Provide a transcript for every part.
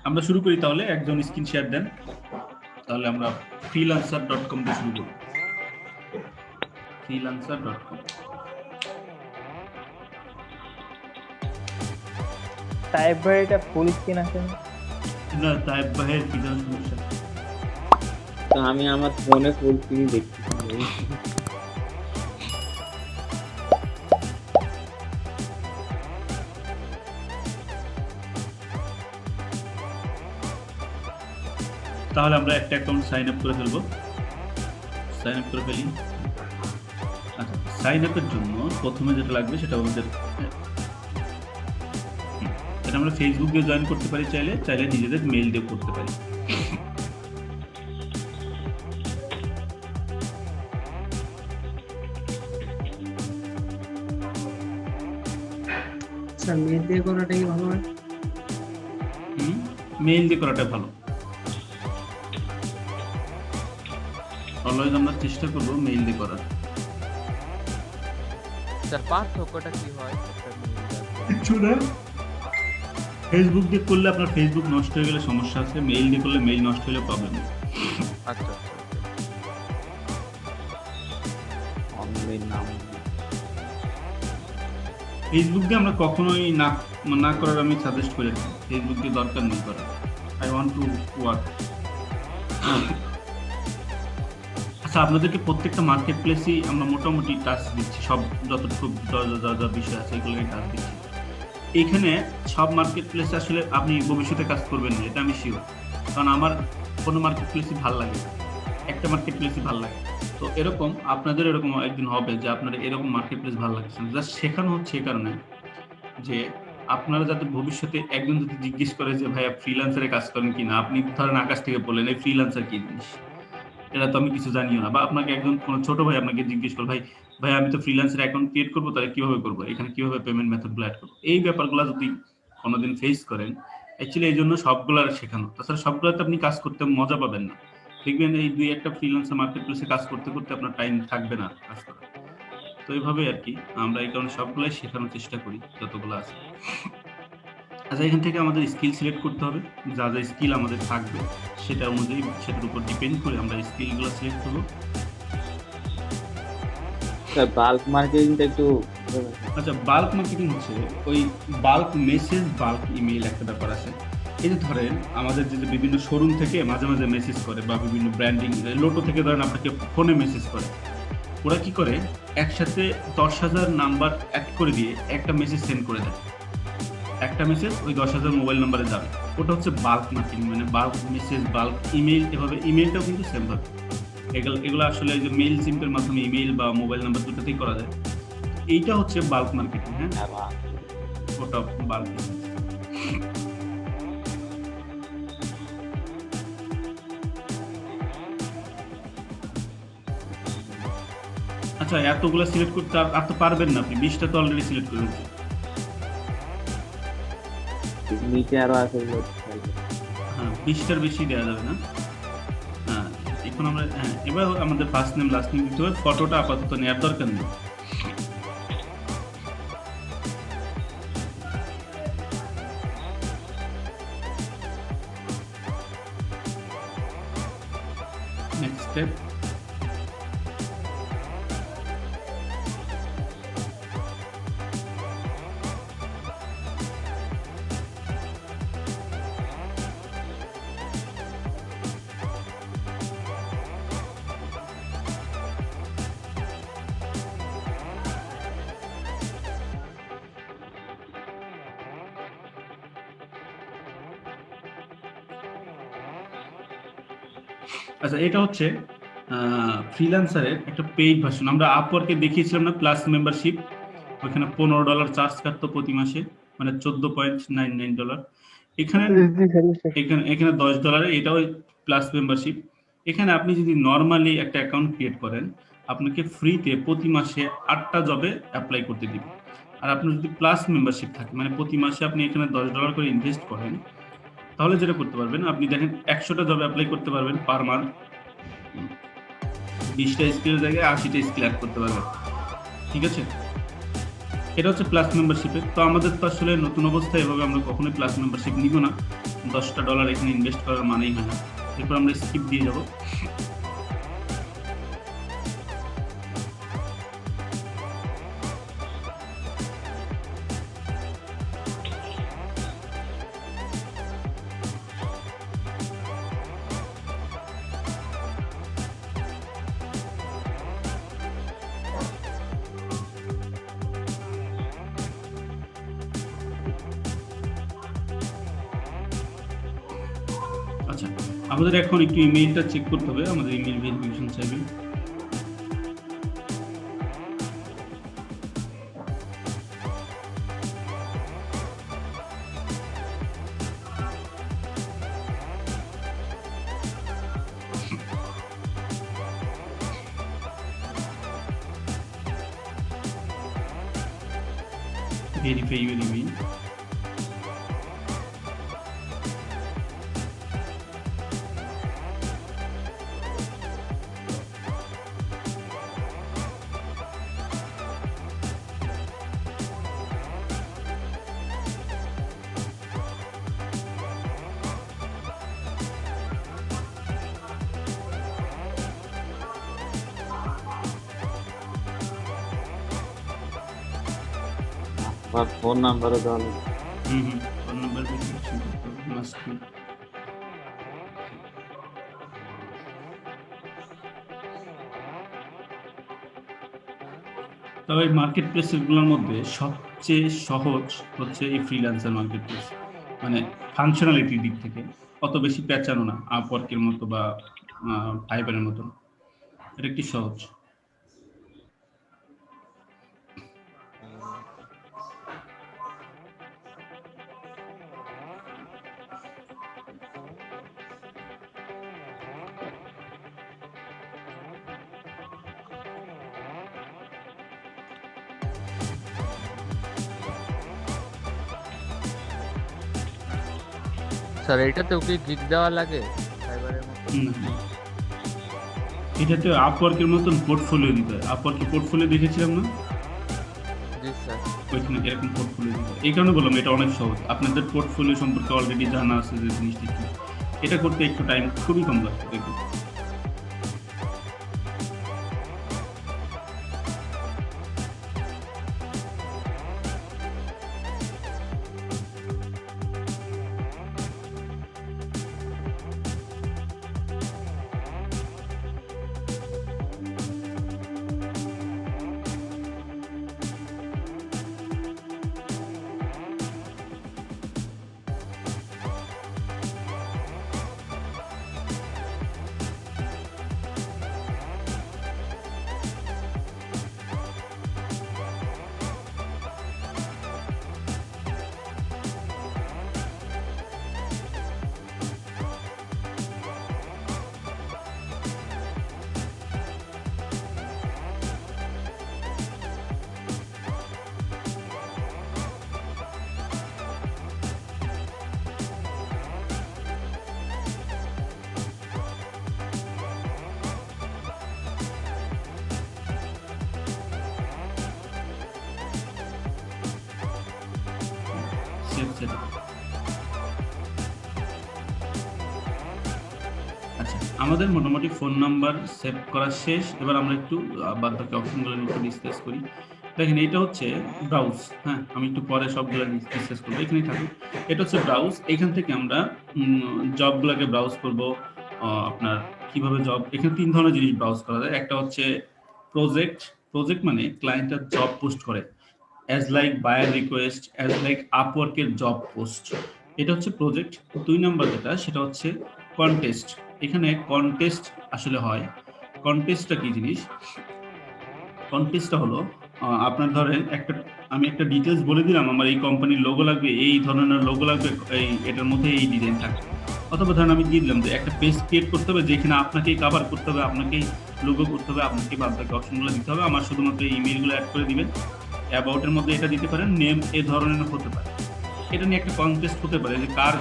আমরা শুরু করি তাহলে। একজন স্ক্রিন শেয়ার দেন, তাহলে আমরা freelancer.com দিয়ে শুরু করব। freelancer.com টাইপ ভাই এটা ফুল স্ক্রিন আছে না, তাই ভাইয়ের কি যেন সমস্যা। তো আমি আমার ফোনে ফুল স্ক্রিন দেখছি। তাহলে আমরা একটা অ্যাকাউন্ট সাইন আপ করে ফেলবো। সাইন আপ করে ফেলি। আচ্ছা, সাইন আপের জন্য প্রথমে যেটা লাগবে সেটা আমাদের এটা আমরা ফেসবুক দিয়ে জয়েন করতে পারি, চাইলে চাইলে নিজেদের মেইল দিয়ে করতে পারি। স্যার মেল দিয়ে করাটা কি ভালো হয়? মেইল দিয়ে করাটা ভালো। অলওয়েজ আমরা চেষ্টা করবো মেইল দিয়ে করার। স্যার পার্থক্যটা কি হয়? কিছু না, ফেসবুক দিয়ে করলে আপনার ফেসবুক নষ্ট হয়ে গেলে সমস্যা আছে, মেইল দিয়ে করলে মেইল নষ্ট হলে প্রবলেম নেই। আচ্ছা অনলাইন নাম ফেসবুক দিয়ে আমরা কখনোই না করার আমি সাজেস্ট করি। ফেসবুক দিয়ে দরকার নেই করার। I want to work. আচ্ছা, আপনাদেরকে প্রত্যেকটা মার্কেট প্লেসই আমরা মোটামুটি টাচ দিচ্ছি, সব যতটুকু যা বিষয় আছে এগুলোই টাচ দিচ্ছি। এইখানে সব মার্কেট প্লেসে আসলে আপনি ভবিষ্যতে কাজ করবেন না, এটা আমি শিওর। কারণ আমার কোনো মার্কেট প্লেসই ভালো লাগে না, একটা মার্কেট প্লেসই ভালো লাগে। তো এরকম আপনাদের এরকম একদিন হবে যে আপনার এরকম মার্কেট প্লেস ভালো লাগছে না। জাস্ট শেখানো হচ্ছে এই কারণে যে আপনারা যাতে ভবিষ্যতে একজন যদি জিজ্ঞেস করে যে ভাইয়া ফ্রিল্যান্সারে কাজ করেন কিনা, আপনি ধরেন আকাশ থেকে বললেন এই ফ্রিল্যান্সার কি জিনিস, এটা তো আমি কিছু জানিও না। বা আপনাকে একজন কোনো ছোট ভাই আপনাকে জিজ্ঞেস করে ভাই আমি তো ফ্রিল্যান্সার অ্যাকাউন্ট ক্রিয়েট করবো, তাহলে কিভাবে করবো, এখানে কিভাবে পেমেন্ট মেথডগুলো অ্যাড করবো, এই ব্যাপারগুলো যদি কোনোদিন ফেস করেন, অ্যাকচুয়ালি এই জন্য সবগুলো শেখানো। তাছাড়া সবগুলোতে আপনি কাজ করতে মজা পাবেন না। দেখবেন এই দুই একটা ফ্রিল্যান্সার মার্কেট প্লেসে কাজ করতে করতে আপনার টাইম থাকবে না কাজ করার। তো এইভাবে আর কি আমরা এই কারণে সবগুলাই শেখানোর চেষ্টা করি যতগুলো আছে। আচ্ছা, এখান থেকে আমাদের স্কিল সিলেক্ট করতে হবে, যা যা স্কিল আমাদের থাকবে সেটা অনুযায়ী, সেটার উপর ডিপেন্ড করে আমরা স্কিলগুলো সিলেক্ট করবো। স্যার বাল্ক মার্কেটিংটা একটু আচ্ছা, বাল্ক মার্কেটিং হচ্ছে ওই বাল্ক মেসেজ, বাল্ক ইমেইল একটা ব্যাপার আছে। এই যে ধরেন আমাদের যে বিভিন্ন শোরুম থেকে মাঝে মাঝে মেসেজ করে, বা বিভিন্ন ব্র্যান্ডিং লোটো থেকে ধরেন আপনাকে ফোনে মেসেজ করে, ওরা কি করে একসাথে 10,000 নাম্বার অ্যাড করে দিয়ে একটা মেসেজ সেন্ড করে দেয়। একটা মেসেজ ওই 10,000 মোবাইল নাম্বারে যাবে, ওটা হচ্ছে বাল্ক মার্কেটিং। মানে বাল্ক মেসেজ, বাল্ক ইমেইল, এভাবে ইমেইলটাও কিন্তু সেম ভাবে। এগুলো আসলে যে মেইল সিম্পের মাধ্যমে ইমেইল বা মোবাইল নাম্বার দুটোতেই করা যায়। এইটা হচ্ছে বাল্ক মার্কেটিং। হ্যাঁ, ওটা বাল্ক। আচ্ছা, এতগুলো সিলেক্ট করতে আর তো পারবেন না আপনি, 20টা তো অলরেডি সিলেক্ট করে দিয়েছেন। নিচে আরো আছে। হ্যাঁ, 20টার বেশি দেওয়া যাবে না। হ্যাঁ, এখন আমরা এবার আমাদের ফার্স্ট নেম লাস্ট নেম দিতে হবে। ফটোটা আপাতত নেওয়ার দরকার নেই। Next step. আচ্ছা, এটা হচ্ছে ফ্রিল্যান্সারের একটা পেইড ভার্সন। আমরা আপওয়ার্কে দেখিয়েছিলাম না প্লাস মেম্বারশিপ, ওখানে $15 চার্জ কাটতো প্রতি মাসে, মানে $14.99। এখানে এখানে $10, এটাও প্লাস মেম্বারশিপ। এখানে আপনি যদি নর্মালি একটা অ্যাকাউন্ট ক্রিয়েট করেন, আপনাকে ফ্রিতে প্রতি মাসে 8টা জবে অ্যাপ্লাই করতে দিবে। আর আপনার যদি প্লাস মেম্বারশিপ থাকে, মানে প্রতি মাসে আপনি এখানে $10 করে ইনভেস্ট করেন, তাহলে যেটা করতে পারবেন, আপনি দেখেন 100টা জবে অ্যাপ্লাই করতে পারবেন পার মান্থ। 20টা স্কিলের জায়গায় 80টা স্কিল অ্যাড করতে পারবেন। ঠিক আছে, এটা হচ্ছে প্লাস মেম্বারশিপের। তো আমাদের তো আসলে নতুন অবস্থায় এভাবে আমরা কখনোই প্লাস মেম্বারশিপ নিব না, $10 এখানে ইনভেস্ট করার মানেই হয় না। এরপর আমরা স্কিপ দিয়ে যাব। আচ্ছা, আমাদের এখন একটু ইমেইলটা চেক করতে হবে, আমাদের ইমেইল ভেরিফিকেশন চাইবে। Verify your email. আমার ফোন নাম্বারও দেওয়া নেই। ফোন নাম্বার ভেরিফিকেশন করতে হবে, মাস্ট বি। তবে মার্কেট প্লেসগুলোর মধ্যে সবচেয়ে সহজ হচ্ছে এই ফ্রিল্যান্সার মার্কেট প্লেস, মানে ফাংশনালিটির দিক থেকে অত বেশি প্যাচানো না, আপওয়ার্কের মতো বা ফাইবারের মতো। এটা একটি সহজ। স্যার এটাতেও কি গিগ দেওয়া লাগে ফাইবারের মতো? না, এটাতে আপওয়ার্কের মতন পোর্টফোলিও দিতে হয়। আপওয়ার্কে পোর্টফোলিও দেখেছিলাম না, জি স্যার। ওইখানে এরকম পোর্টফোলিও দিতে হয়। এই কারণে বললাম এটা অনেক সহজ। আপনাদের পোর্টফোলিও সম্পর্কে অলরেডি জানা আছে যে জিনিসটা কি, এটা করতে একটু টাইম খুবই কম লাগবে। দেখুন সেভ সেটআপ। আচ্ছা, আমাদের মোটামুটি ফোন নাম্বার সেভ করা শেষ। এবার আমরা একটু বাদ বাকি অপশনগুলো নিয়ে একটু ডিসকাস করি। দেখেন এটা হচ্ছে ব্রাউজ। হ্যাঁ, আমি একটু পরে সবগুলো ডিসকাস করবো, এখানেই থাকুক। এটা হচ্ছে ব্রাউজ। এখান থেকে আমরা জবগুলোকে ব্রাউজ করব। আপনার কিভাবে জব, এখানে 3 ধরনের জিনিস ব্রাউজ করা যায়। একটা হচ্ছে প্রজেক্ট। প্রজেক্ট মানে ক্লায়েন্টরা জব পোস্ট করে, as like buyer request, as like আপওয়ার্কের জব পোস্ট। এটা হচ্ছে প্রজেক্ট। 2 নাম্বার যেটা, সেটা হচ্ছে কন্টেস্ট। এখানে কন্টেস্ট আসলে হয়। কন্টেস্টটা কি জিনিস? কন্টেস্টটা হলো আপনার ধরেন আমি একটা ডিটেলস বলে দিলাম, আমার এই কোম্পানির লোগো লাগবে, এই ধরনের লোগো লাগবে, এটার মধ্যে এই ডিজাইন থাকবে। অথবা ধরেন আমি দিয়ে দিলাম যে একটা পেজ ক্রিয়েট করতে হবে, যেখানে আপনাকেই কভার করতে হবে, আপনাকেই লোগো করতে হবে, আপনাকে বাদ বাকি অপশনগুলো দিতে হবে, আমার শুধুমাত্র এই ইমেইলগুলো অ্যাড করে দিবেন। অ্যাবাউটের মধ্যে এটা দিতে পারেন, নেম এ ধরনের হতে পারে। এটা নিয়ে একটা কনটেস্ট হতে পারে যে কার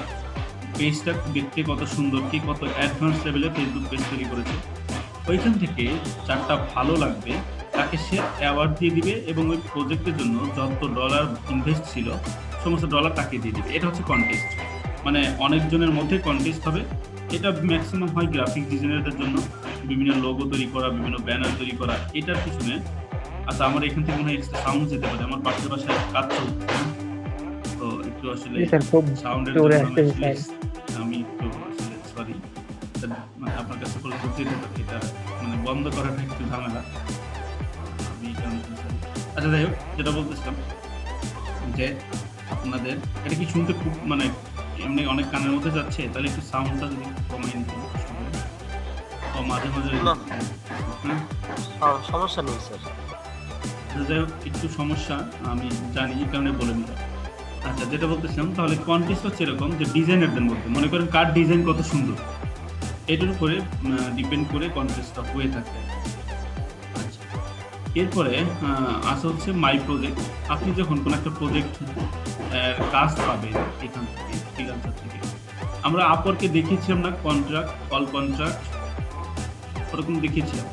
পেজটা দেখতে কত সুন্দর, কি কত অ্যাডভান্স লেভেলে ফেসবুক পেজ তৈরি করেছে। ওইখান থেকে 4টা ভালো লাগবে তাকে সে অ্যাওয়ার্ড দিয়ে দিবে এবং ওই প্রজেক্টের জন্য যত ডলার ইনভেস্ট ছিল সমস্ত ডলার তাকে দিয়ে দিবে। এটা হচ্ছে কন্টেস্ট, মানে অনেকজনের মধ্যে কন্টেস্ট হবে। এটা ম্যাক্সিমাম হয় গ্রাফিক ডিজাইনারদের জন্য, বিভিন্ন লোগো তৈরি করা, বিভিন্ন ব্যানার তৈরি করা। এটার পিছনে আচ্ছা আমার এখান থেকে মনে হয় এক্সট্রা সাউন্ড যেতে পারে, আমার পাশের বাসায় কাজ চলছে, তো একটু আসলে স্যার খুব সাউন্ডের জোরে জন্য আসছে স্যার। আমি একটু আসলে সরি, মানে আপনার কাছে করে বুঝতে যেতে পারি, এটা মানে বন্ধ করাটা একটু ঝামেলা। আমি এই কারণে sorry। আচ্ছা যাই হোক, যেটা বলতেছিলাম যে আপনাদের এটা কি শুনতে খুব মানে এমনি অনেক কানের মধ্যে যাচ্ছে, তাহলে একটু সাউন্ডটা যদি একটু কমিয়ে নিতে তো মাঝে মাঝে না। হ্যাঁ সমস্যা নেই স্যার। তো যাই হোক একটু সমস্যা আমি জানি, এই কারণে বলে নিলাম। আচ্ছা যেটা বলতেছিলাম, তাহলে কন্টেস্ট হচ্ছে এরকম যে ডিজাইনারদের মধ্যে মনে করেন কার ডিজাইন কত সুন্দর, এটার উপরে ডিপেন্ড করে কন্টেস্টটা হয়ে থাকে। আচ্ছা এরপরে আসা হচ্ছে মাই প্রজেক্ট। আপনি যখন কোনো একটা প্রজেক্ট কাজ পাবেন এখান থেকে ফ্রিল্যান্সার থেকে, আমরা আপওয়ার্কে দেখিয়েছিলাম না কন্ট্রাক্ট, অল কন্ট্রাক্ট ওরকম দেখিয়েছিলাম।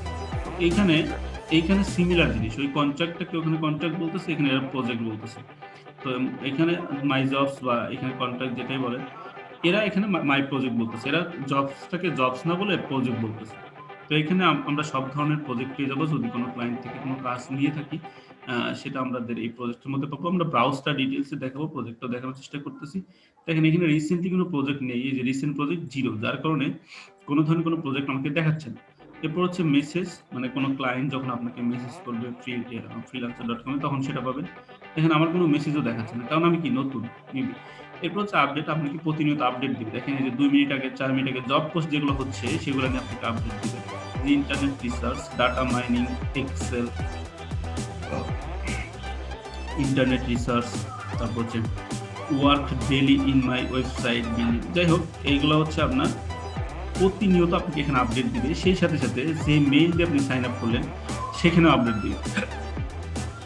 এইখানে সিমিলার জিনিস, ওই কন্ট্রাক্টটাকে ওখানে কন্ট্রাক্ট বলতেছে, এখানে এরা প্রজেক্ট বলতেছে। তো এখানে মাই জবস বা এখানে কন্ট্রাক্ট যেটাই বলে, এরা এখানে মাই প্রজেক্ট বলতেছে, এরা জবসটাকে জবস না বলে প্রজেক্ট বলতেছে। তো এখানে আমরা সব ধরনের প্রজেক্ট পেয়ে যাবো, যদি কোনো ক্লায়েন্ট থেকে কোনো কাজ নিয়ে থাকি সেটা আমাদের এই প্রজেক্টের মধ্যে পাবো। আমরা ব্রাউজটা ডিটেলসে দেখাবো, প্রজেক্টটা দেখানোর চেষ্টা করতেছি। দেখেন এখানে রিসেন্টলি কোনো প্রজেক্ট নেই, এই যে রিসেন্ট প্রজেক্ট 0, যার কারণে কোনো ধরনের কোনো প্রজেক্ট আমাকে দেখাচ্ছে না। এরপর হচ্ছে মেসেজ, মানে কোনো ক্লায়েন্ট যখন আপনাকে মেসেজ করবে freelancer.com তখন সেটা পাবেন। এখানে আমার কোনো মেসেজও দেখাচ্ছে না, কারণ আমি কি নতুন মেবি। এরপর হচ্ছে আপডেট, আপনাকে প্রতিনিয়ত আপডেট দিবে। দেখেন এই যে 2 মিনিট আগে 4 মিনিট আগে জব পোস্ট যেগুলো হচ্ছে সেগুলো নিয়ে আপনাকে আপডেট দিবে। যে internet research, data mining, excel, internet research, তারপর হচ্ছে work daily in my website building. যাই হোক এইগুলো হচ্ছে আপনার প্রতিনিয়ত আপনাকে এখানে আপডেট দিবে। সেই সাথে সাথে যে মেইল দিয়ে আপনি সাইন আপ করলেন সেখানেও আপডেট দিবে।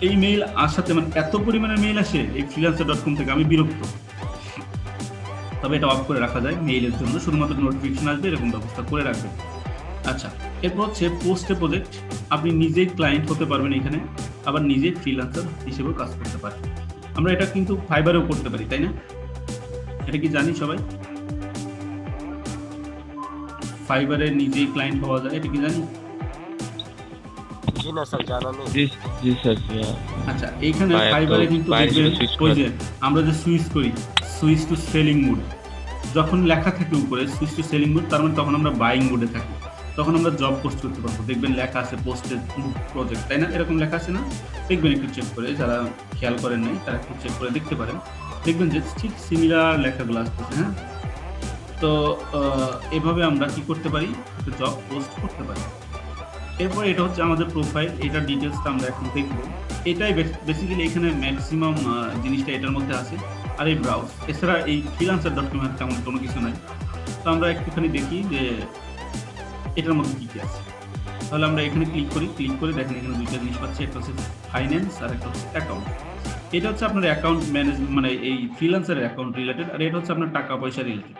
এই মেইল আসাতে মানে এত পরিমাণে মেইল আসে এই freelancer.com থেকে, আমি বিরক্ত। তবে এটা অফ করে রাখা যায় মেইলের জন্য, শুধুমাত্র নোটিফিকেশন আসবে এরকম ব্যবস্থা করে রাখবেন। আচ্ছা এরপর হচ্ছে পোস্টে প্রজেক্ট, আপনি নিজেই ক্লায়েন্ট হতে পারবেন এখানে, আবার নিজে ফ্রিল্যান্সার হিসেবেও কাজ করতে পারেন। আমরা এটা কিন্তু ফাইবারেও করতে পারি, তাই না? এটা কি জানি সবাই? ফাইবারে নিজেই ক্লায়েন্ট হওয়া যায়, এটা কি জানি? জি না স্যার, জানা নেই। জি স্যার। আচ্ছা এইখানে ফাইবারে কিন্তু দেখবেন ওই যে আমরা যে সুইচ টু সেলিং মুড, যখন লেখা থাকে উপরে সুইচ টু সেলিং মুড, তার মানে তখন আমরা বাইং মুডে থাকি, তখন আমরা জব পোস্ট করতে পারবো। দেখবেন লেখা আছে পোস্টেড প্রজেক্ট, তাই না? এরকম লেখা আছে না? দেখবেন একটু চেক করে, যারা খেয়াল করেন নাই তারা একটু চেক করে দেখতে পারেন, দেখবেন যে ঠিক সিমিলার লেখাগুলো আসতেছে। হ্যাঁ, তো এভাবে আমরা কি করতে পারি, জব পোস্ট করতে পারি। এরপর এটা হচ্ছে আমাদের প্রোফাইল, এটার ডিটেলসটা আমরা এখন দেখবো। এটাই বেসিক্যালি এখানে ম্যাক্সিমাম জিনিসটা এটার মধ্যে আছে। আর এই ব্রাউজ, এছাড়া এই freelancer.com এর তেমন কোনো কিছু নাই। তো আমরা একটুখানি দেখি যে এটার মধ্যে কী কী আছে। তাহলে আমরা এখানে ক্লিক করে দেখেন এখানে দুইটা জিনিস পাচ্ছি, একটা হচ্ছে ফাইন্যান্স আর একটা হচ্ছে অ্যাকাউন্ট। এটা হচ্ছে আপনার অ্যাকাউন্ট ম্যানেজমেন্ট, মানে এই ফ্রিল্যান্সারের অ্যাকাউন্ট রিলেটেড, আর এটা হচ্ছে আপনার টাকা পয়সা রিলেটেড,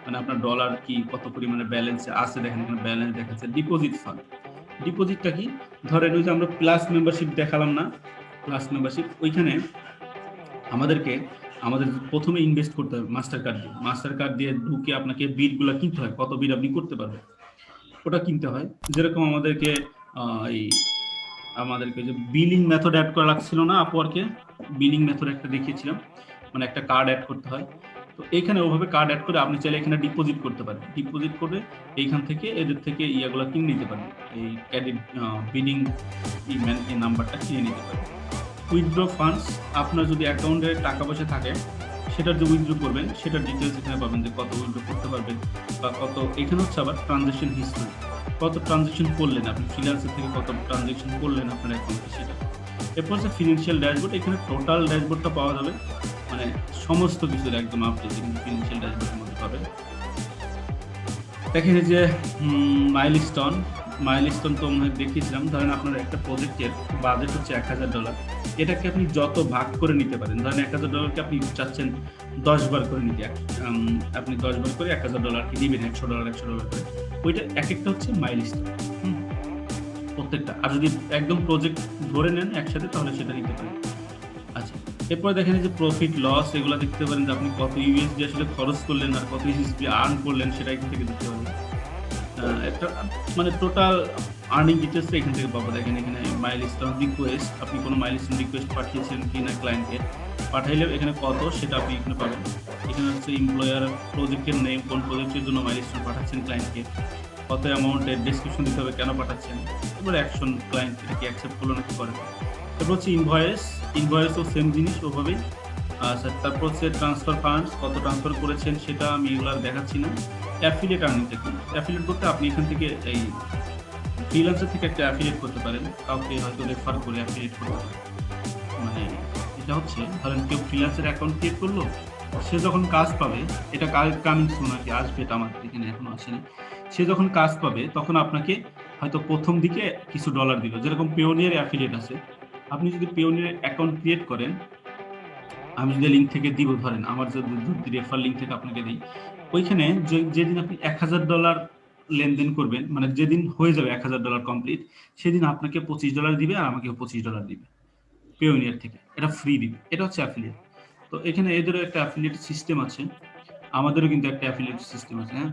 মানে আপনার ডলার কি কত পরিমাণে ব্যালেন্স আছে। দেখেন এখানে ব্যালেন্স দেখাচ্ছে। ডিপোজিট ফান্ড, ডিপোজিটটা কি, ধরেন ওই যে আমরা প্লাস মেম্বারশিপ দেখালাম না, প্লাস মেম্বারশিপ, ওইখানে আমাদের প্রথমে ইনভেস্ট করতে হবে মাস্টার কার্ড দিয়ে ঢুকে আপনাকে বিলগুলো কিনতে হয়, কত বিল আপনি করতে পারবেন ওটা কিনতে হয়। যেরকম আমাদেরকে যে বিলিং মেথড অ্যাড করা লাগছিল না, আপওয়ার্কে বিলিং মেথড একটা দেখিয়েছিলাম, মানে একটা কার্ড অ্যাড করতে হয়। তো এইখানে ওভাবে কার্ড অ্যাড করে আপনি চাইলে এখানে ডিপোজিট করতে পারেন, ডিপোজিট করে এইখান থেকে এদের থেকে ইয়াগুলো কিনে নিতে পারেন, এই ক্রেডিট বিলিং এই নাম্বারটা কিনে নিতে পারেন। উইথড্র ফান্ডস, আপনার যদি অ্যাকাউন্টে টাকা পয়সা থাকে সেটার যে উইথড্র করবেন সেটার ডিটেলস এখানে পাবেন, যে কত উইথড্র করতে পারবেন বা কত। এখানে হচ্ছে আবার ট্রানজ্যাকশন হিস্ট্রি, কত ট্রানজ্যাকশন করলেন আপনি ফ্রিল্যান্সার থেকে, কত ট্রানজ্যাকশন করলেন আপনার অ্যাকাউন্টে সেটা। এরপর হচ্ছে ফিনান্সিয়াল ড্যাশবোর্ড, এখানে টোটাল ড্যাশবোর্ডটা পাওয়া যাবে, মানে সমস্ত কিছুর একদম আপডেট এখানে ফিনান্সিয়াল ড্যাশবোর্ডের মধ্যে পাবেন। দেখেন যে মাইলস্টোন তো আমরা দেখিয়েছিলাম। ধরেন আপনার একটা প্রজেক্টের বাজেট হচ্ছে $1000, এটাকে আপনি যত ভাগ করে নিতে পারেন। ধরেন $1000কে আপনি চাচ্ছেন 10 বার করে নিতে, আপনি 10 বার করে $1000 দিবেন, $100 করে। ওইটা এক একটা হচ্ছে মাইলস্টোন। প্রত্যেকটা। আর যদি একদম প্রজেক্ট ধরে নেন একসাথে তাহলে সেটা নিতে পারেন। আচ্ছা, এরপরে দেখেন এই যে প্রফিট লস এগুলো দেখতে পারেন যে আপনি কত ইউএসডি আসলে খরচ করলেন আর কত ইউএসডি আর্ন করলেন সেটা এখান থেকে দেখতে পাবেন। একটা মানে টোটাল আর্নিং ডিটেলস এখান থেকে পাবো। দেখেন এখানে মাইলস্টোন রিকোয়েস্ট, আপনি কোনো মাইলস্টোন রিকোয়েস্ট পাঠিয়েছেন কি না ক্লায়েন্টকে, পাঠাইলে এখানে কত সেটা আপনি এখানে পাবেন। এখানে হচ্ছে এমপ্লয়ার, প্রজেক্টের নেম, কোন প্রজেক্টের জন্য মাইলস্টোন পাঠাচ্ছেন ক্লায়েন্টকে, কত অ্যামাউন্টের ডেসক্রিপশন দিতে হবে, কেন পাঠাচ্ছেন, এবার অ্যাকশন ক্লায়েন্ট এটা কি অ্যাকসেপ্ট করলো নাকি করে। তারপর হচ্ছে ইনভয়েসও সেম জিনিস ওভাবেই। আচ্ছা, তারপর হচ্ছে ট্রান্সফার ফান্ডস, কত ট্রান্সফার করেছেন সেটা আমি এগুলো আর দেখাচ্ছি না। অ্যাফিলিয়েট আর্নিংটা কি, অ্যাফিলিয়েট করতে আপনি এখান থেকে এই ফ্রিল্যান্সার থেকে একটা অ্যাফিলিয়েট করতে পারেন, কাউকে হয়তো রেফার করে অ্যাফিলিয়েট করতে পারেন। মানে এটা হচ্ছে ধরেন কেউ ফ্রিল্যান্সার অ্যাকাউন্ট ক্রিয়েট করলো, সে যখন কাজ পাবে, এটা কামিং সুন আর কি, আসবে, এটা আমার এখানে এখনো আসেনি। সে যখন কাজ পাবে তখন আপনাকে হয়তো প্রথম দিকে কিছু ডলার দিল, যেরকম পেওনিয়ার অ্যাফিলিয়েট আছে। আপনি যদি পেওনিয়ার অ্যাকাউন্ট ক্রিয়েট করেন, আমি যদি লিঙ্ক থেকে দিব, ধরেন আমার যদি রেফার লিঙ্ক থেকে আপনাকে দিই, ওইখানে যেদিন আপনি $1000 লেনদেন করবেন, মানে যেদিন হয়ে যাবে $1000 কমপ্লিট, সেদিন আপনাকে $25 দিবে আর আমাকে $25 দিবে পেওনিয়ার থেকে, এটা ফ্রি দিবে। এটা হচ্ছে অ্যাফিলিয়েট। তো এখানে এদেরও একটা অ্যাফিলিয়েট সিস্টেম আছে, আমাদেরও কিন্তু একটা অ্যাফিলিয়েট সিস্টেম আছে। হ্যাঁ,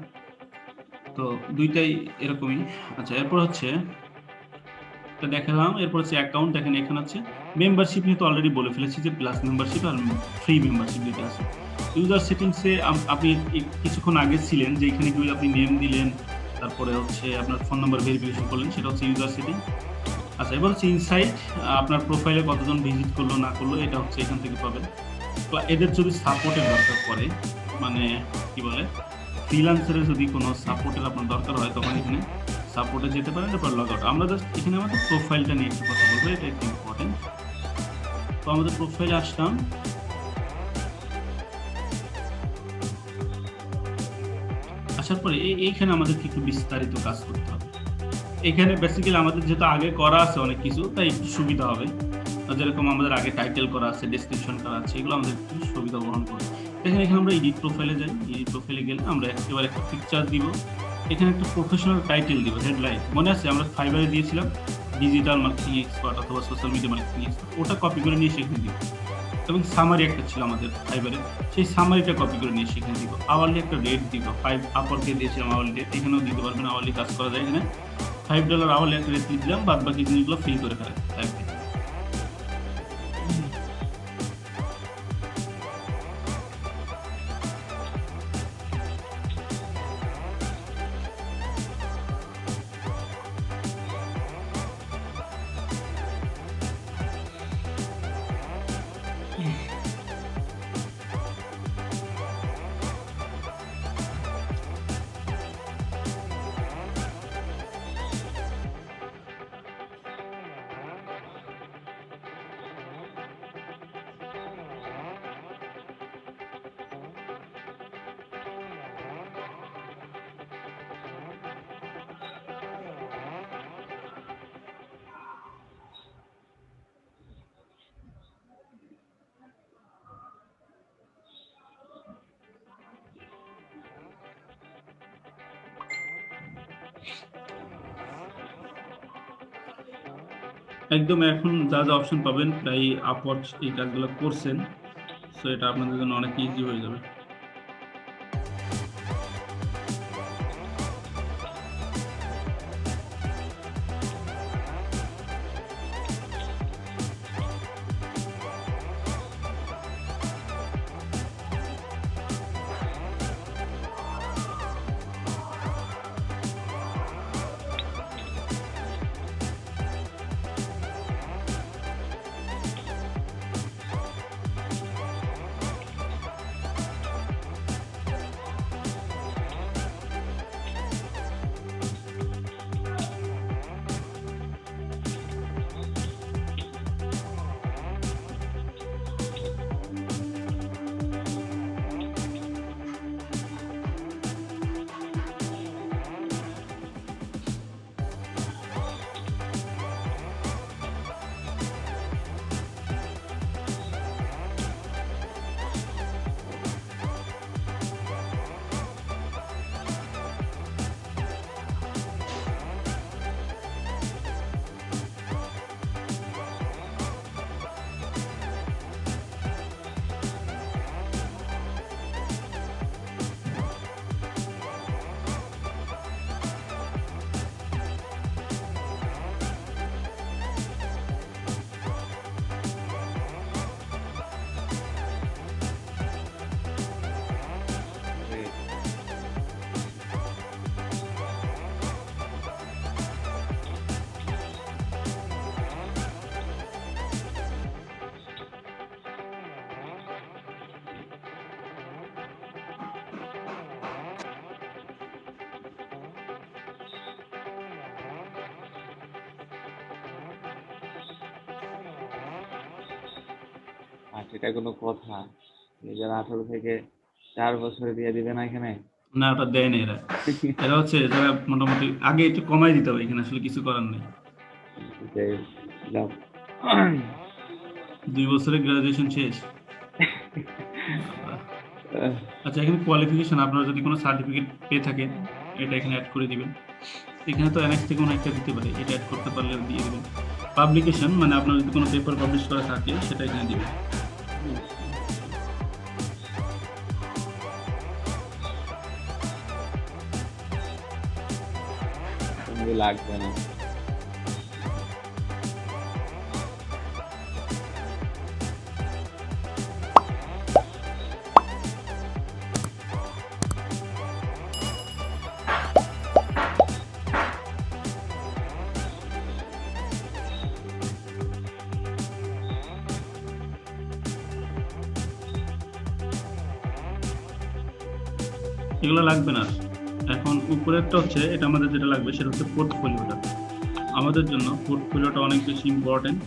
তো দুইটাই এরকমই। আচ্ছা, এরপর হচ্ছে এটা দেখালাম। এরপর হচ্ছে অ্যাকাউন্ট, দেখেন এখানে হচ্ছে মেম্বারশিপ নিয়ে তো অলরেডি বলে ফেলেছি যে প্লাস মেম্বারশিপ আর ফ্রি মেম্বারশিপ যেটা আছে। ইউজার সেটিংসে আপনি কিছুক্ষণ আগে ছিলেন যে এখানে গিয়ে আপনি নেম দিলেন, তারপরে হচ্ছে আপনার ফোন নাম্বার ভেরিফিকেশন করলেন, সেটা হচ্ছে ইউজার সেটিং। আচ্ছা, এবার হচ্ছে ইনসাইট, আপনার প্রোফাইলে কতজন ভিজিট করলো না করলো এটা হচ্ছে এখান থেকে পাবেন। এদের যদি সাপোর্টের দরকার পড়ে, মানে কি বলে, ফ্রিল্যান্সারের যদি কোনো সাপোর্টের আপনার দরকার হয় তখন এখানে সাপোর্টে যেতে পারেন, তারপর লগ আউট। আমরা জাস্ট এখানে আমাদের প্রোফাইলটা নিয়ে একটু কথা বলবো, এটা একটু ইম্পর্টেন্ট। তো আমাদের প্রোফাইলে আসলাম, আসার পরে এইখানে আমাদেরকে একটু বিস্তারিত কাজ করতে হবে। এখানে বেসিক্যালি আমাদের যেহেতু আগে করা আছে অনেক কিছু, তাই একটু সুবিধা হবে। যেরকম আমাদের আগে টাইটেল করা আছে, ডেসক্রিপশন করা আছে, এগুলো আমাদের একটু সুবিধা গ্রহণ করে। এখানে আমরা এডিট প্রোফাইলে যাই, এডিট প্রোফাইলে গেলে আমরা এবার একটা পিকচার দিব, এখানে একটা প্রফেশনাল টাইটেল দিব, হেডলাইন। মনে আছে আমরা ফাইবারে দিয়েছিলাম ডিজিটাল মার্কেটিং এক্সপার্ট অথবা সোশ্যাল মিডিয়া মার্কেটিং এক্সপার্ট, ওটা কপি করে নিয়ে সেখানে দিব। এবং সামারি একটা ছিল আমাদের ফাইবারে, সেই সামারিটা কপি করে নিয়ে সেখানে দিব। আওয়ারলি একটা রেট দিব, 5 আপরকে দিয়েছিলাম আওয়ারলি রেট, এখানেও দিতে পারবেন, আওয়ারলি কাজ করা যায়। এখানে $5 আওয়ারলি একটা রেট দিলাম, বাদ বাকি জিনিসগুলো ফ্রি করে ফেলে থাকবে। একদম এখন যা যা অপশন পাবেন, প্রায় আপওয়ার্ক এই কাজগুলো করছেন, সো এটা আপনাদের জন্য অনেক ইজি হয়ে যাবে। আর সেটা কোনো কথা? 2018 থেকে 4 বছরে দিয়ে দিবে না এখানে? না, ওটা দেয় না এরা। এরা হচ্ছে যারা মোটামুটি আগে একটু কমাই দিতে হবে, এখানে আসলে কিছু করার নেই। যাই যাও। 2 বছরে গ্রাজুয়েশন শেষ। আচ্ছা, এখানে কোয়ালিফিকেশন আপনারা যদি কোনো সার্টিফিকেট পেয়ে থাকেন এটা এখানে অ্যাড করে দিবেন। এখানে তো এনএক্স থেকে কোনো একটা দিতে পারে, এটা অ্যাড করতে পারলে দিয়ে দিবেন। পাবলিকেশন মানে আপনার যদি কোনো পেপার পাবলিশ করা থাকে সেটা এখানে দিবেন। তোমাকে লাগবে না। এগুলো লাগবে না। এখন উপরেরটা হচ্ছে, এটা আমাদের যেটা লাগবে সেটা হচ্ছে পোর্টফোলিওটা। আমাদের জন্য পোর্টফোলিওটা অনেক বেশি ইম্পর্টেন্ট।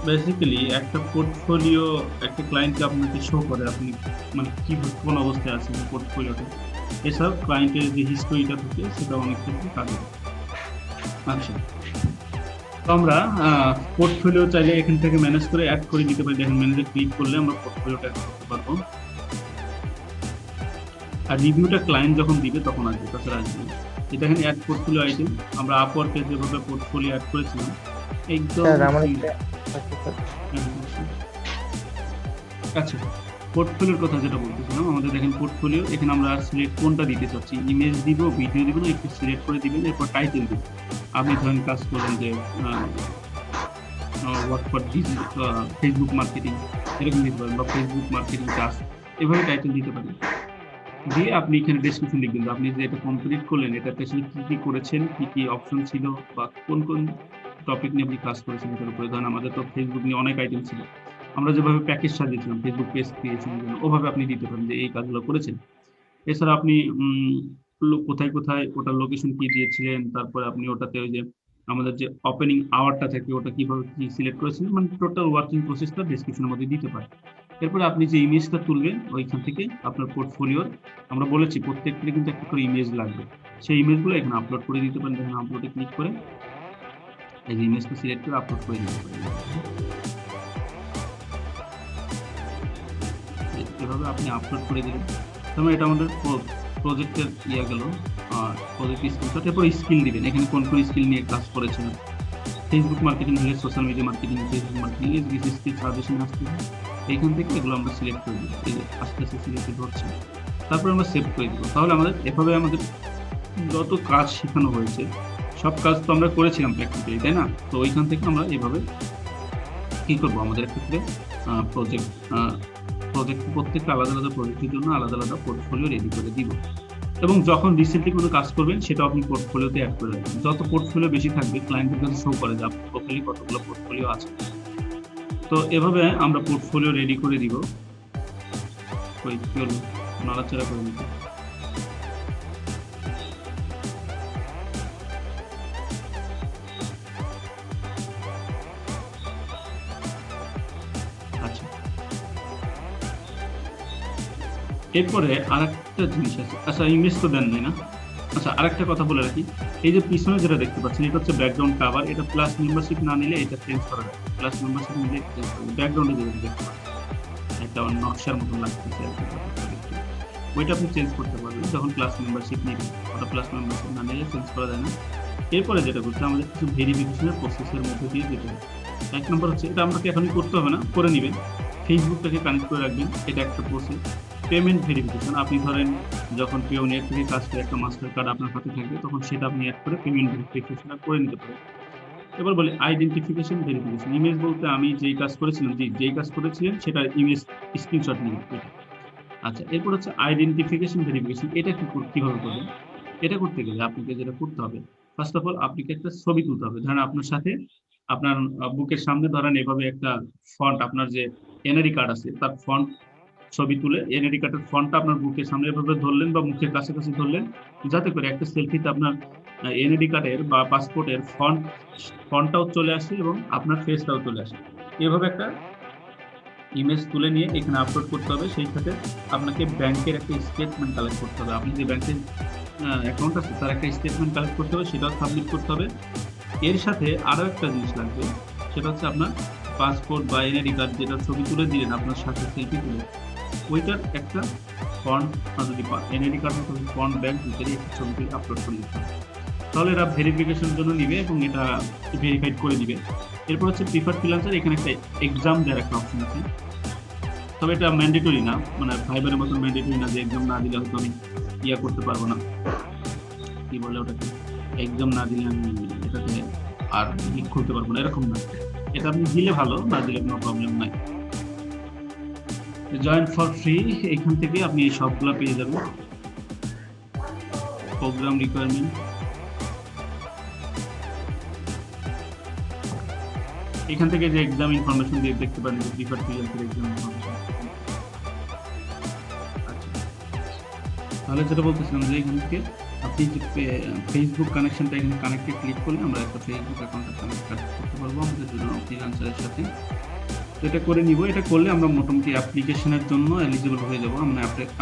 বেসিক্যালি একটা পোর্টফোলিও একটা ক্লায়েন্টকে আপনাকে শো করে আপনি মানে কি কোন অবস্থায় আছেন পোর্টফোলিওটা। এছাড়াও ক্লায়েন্টের যে হিস্টোরিটা থাকে সেটা অনেক ক্ষেত্রে কাজে। আচ্ছা, তো আমরা পোর্টফোলিও চাইলে এখান থেকে ম্যানেজ করে অ্যাড করে দিতে পারি। দেখেন ম্যানেজে ক্লিক করলে আমরা পোর্টফোলিওটা অ্যাড করতে পারবো। আর রিভিউটা ক্লায়েন্ট যখন দিবে তখন আসবে, তাছাড়া আসবে না। এটা এখানে অ্যাড পোর্টফোলিও আইটেম, আমরা আপওয়ার্কে যেভাবে পোর্টফোলিও অ্যাড করেছিলাম একদম। স্যার আমার একটা আচ্ছা, পোর্টফোলিওর কথা যেটা বলতেছিলাম, আমাদের দেখেন পোর্টফোলিও, এখানে আমরা সিলেক্ট কোনটা দিতে চাচ্ছি, ইমেজ দিব, ভিডিও দিব না, একটু সিলেক্ট করে দিবেন। এরপর টাইটেল দিব। আপনি ধরেন কাজ করলেন যে ওয়ার্ক ফর ফেসবুক মার্কেটিং, এরকম দিতে পারেন, বা ফেসবুক মার্কেটিং কাজ, এভাবে টাইটেল দিতে পারেন। দিয়ে আপনি এখানে ডেসক্রিপশন লিখবেন যে আপনি যে এটা কমপ্লিট করলেন এটাতে আসলে কি কি করেছেন, কি কি অপশন ছিল, বা কোন কোন টপিক নিয়ে আপনি কাজ করেছেন এটার উপরে। ধরেন আমাদের তো ফেসবুক নিয়ে অনেক আইটেম ছিল, আমরা যেভাবে প্যাকেজ সাজিয়েছিলাম ফেসবুক পেজ ক্রিয়েশনের জন্য, ওভাবে আপনি দিতে পারেন যে এই কাজগুলো করেছেন। এছাড়া আপনি কোথায় কোথায় ওটার লোকেশন কি দিয়েছিলেন, তারপরে আপনি ওটাতে ওই যে আমাদের যে ওপেনিং আওয়ারটা থাকে ওটা কিভাবে কি সিলেক্ট করেছিলেন, মানে টোটাল ওয়ার্কিং প্রসেসটা ডেসক্রিপশনের মধ্যে দিতে পারেন। এরপরে আপনি যে ইমেজটা তুলবেন ওইখান থেকে আপনার পোর্টফোলিওর, আমরা বলেছি প্রত্যেকটা কিন্তু একটা করে ইমেজ লাগবে, সেই ইমেজগুলো এখানে আপলোড করে দিতে পারেন। এখানে আপলোডে ক্লিক করে এই যে ইমেজটা সিলেক্ট করে আপলোড করে দিতে পারেন। এভাবে আপনি আপলোড করে দিলেন। তারপরে এটা আমাদের প্রজেক্টের গেল, প্রজেক্ট স্ক্রিনশট। এরপর স্কিল দিবেন, এখানে কোন কোন স্কিল নিয়ে কাজ করেছেন। ফেসবুক মার্কেটিং হলে social media marketing, Facebook marketing এর কিছু স্কিল সাজেশন আসছে, এইখান থেকে এগুলো আমরা সিলেক্ট করে দিই। এই যে আস্তে আস্তে সিলেক্টেড হচ্ছে, তারপর আমরা সেভ করে দিব। তাহলে আমাদের এভাবে আমাদের যত কাজ শেখানো হয়েছে সব কাজ তো আমরা করেছিলাম প্র্যাকটিক্যালি, তাই না? তো ওইখান থেকে আমরা এইভাবে কি করবো, আমাদের ক্ষেত্রে প্রজেক্ট প্রত্যেকটা আলাদা আলাদা প্রজেক্টের জন্য আলাদা আলাদা পোর্টফোলিও রেডি করে দিব। এবং যখন রিসেন্টলি কোনো কাজ করবেন সেটা আপনি পোর্টফোলিওতে অ্যাড করে রাখবেন। যত পোর্টফোলিও বেশি থাকবে ক্লায়েন্টের কাছে শো করে যে আপনার প্রোফাইলে কতগুলো পোর্টফোলিও আছে। তো এভাবে আমরা পোর্টফোলিও রেডি করে দিব। নাড়াচাড়া করে নিতে। আচ্ছা, এরপরে আরেকটা জিনিস আছে। আচ্ছা, ইমেজ তো দেন নাই না? আচ্ছা, আরেকটা কথা বলে রাখি, এই যে পিছনে যেটা দেখতে পাচ্ছেন এটা হচ্ছে ব্যাকগ্রাউন্ড কাভার। এটা প্লাস মেম্বারশিপ না নিলে এটা চেঞ্জ করা যায়, প্লাস মেম্বারশিপ নিলে চেঞ্জ করা যায়। ব্যাকগ্রাউন্ডে যেটা দেখতে পাচ্ছেন একটা নকশার মতন লাগতেছে আর কি, ওইটা আপনি চেঞ্জ করতে পারবেন যখন প্লাস মেম্বারশিপ নেবেন। ওটা প্লাস মেম্বারশিপ না নিলে চেঞ্জ করা যায় না। এরপরে যেটা করতে আমাদের কিছু ভেরিফিকেশনের প্রসেসের মধ্যে দিয়ে যেতে হবে। এক নম্বর হচ্ছে, এটা আপনাকে এখনই করতে হবে না, করে নেবেন, ফেসবুকটাকে কানেক্ট করে রাখবেন, এটা একটা প্রসেস। পেমেন্ট ভেরিফিকেশন, আপনি ধরেন যখন পেওনিয়ার থেকে কাজ করে একটা মাস্টার কার্ড আপনার হাতে থাকবে তখন সেটা আপনি অ্যাড করে পেমেন্ট ভেরিফিকেশনটা করে নিতে পারেন। এবার বলি আইডেন্টিফিকেশন ভেরিফিকেশন। ইমেজ বলতে আমি যেই কাজ করেছিলাম, যেই কাজ করেছিলেন সেটা ইমেজ স্ক্রিনশট নিয়ে এটা। আচ্ছা, এরপর হচ্ছে আইডেন্টিফিকেশন ভেরিফিকেশন। এটা কিভাবে করবেন? এটা করতে গেলে আপনাকে যেটা করতে হবে, ফার্স্ট অফ অল আপনাকে একটা ছবি তুলতে হবে। ধরেন আপনার সাথে আপনার বুকের সামনে ধরেন এভাবে একটা ফন্ট, আপনার যে এনআরই কার্ড আছে তার ফন্ট ছবি তুলে এনআইডি কার্ডের ফন্টটা আপনার বুকের সামনে এভাবে ধরলেন বা মুখের কাছাকাছি ধরলেন, যাতে করে একটা সেলফিতে আপনার এনআইডি কার্ডের বা পাসপোর্টের ফন্টটাও চলে আসে এবং আপনার ফেসটাও চলে আসে। এভাবে একটা ইমেজ তুলে নিয়ে এখানে আপলোড করতে হবে। সেই সাথে আপনাকে ব্যাংকের একটা স্টেটমেন্ট কালেক্ট করতে হবে। আপনি যে ব্যাংকের অ্যাকাউন্ট আছে তার একটা স্টেটমেন্ট কালেক্ট করতে হবে, সেটাও সাবমিট করতে হবে। এর সাথে আরও একটা জিনিস লাগবে, সেটা হচ্ছে আপনার পাসপোর্ট বা এনআইডি কার্ড, যেটা ছবি তুলে দিলেন আপনার সাথে সেলফি তুলে, ওইটার একটা ফ্রন্ট, যদি এনআইডি কার্ড ফ্রন্ট ব্যাংক ভিতরে একটা ছবি তুলে আপলোড করে দিতে হবে। তাহলে এরা ভেরিফিকেশনের জন্য নিবে এবং এটা ভেরিফাইড করে দিবে। এরপর হচ্ছে প্রিফার্ড ফ্রিল্যান্সার, এখানে একটা এক্সাম দেওয়ার একটা অপশন আছে, তবে এটা ম্যান্ডেটরি না, মানে ফাইবারের মতন ম্যান্ডেটরি না যে এক্সাম না দিলে হয়তো আমি ইয়া করতে পারবো না, কি বলে ওটাকে, এক্সাম না দিলে আমি এটাতে আর লিঙ্ক খুলতে পারবো না, এরকম না। এটা আপনি দিলে ভালো, না দিলে কোনো প্রবলেম নাই। জয়েন ফর ফ্রি, এখান থেকে আপনি এই সবগুলো পেয়ে যাবেন। প্রোগ্রাম রিকোয়ারমেন্ট, এখান থেকে যে এক্সাম ইনফরমেশন দিয়ে দেখতে পারেন যে প্রিফার্ড ফ্রিল্যান্সার এক্সাম ইনফরমেশন। আচ্ছা, তাহলে যেটা বলতেছিলাম যে এখান থেকে আপনি যে ফেসবুক কানেকশনটা এখানে কানেক্টে ক্লিক করলে আমরা একটা ফেসবুক অ্যাকাউন্টে কানেক্ট করতে পারবো আমাদের জন্য ফ্রিল্যান্সারের সাথে। তো এটা করে নিব, এটা করলে আমরা মোটামুটি অ্যাপ্লিকেশনের জন্য এলিজিবল হয়ে যাব।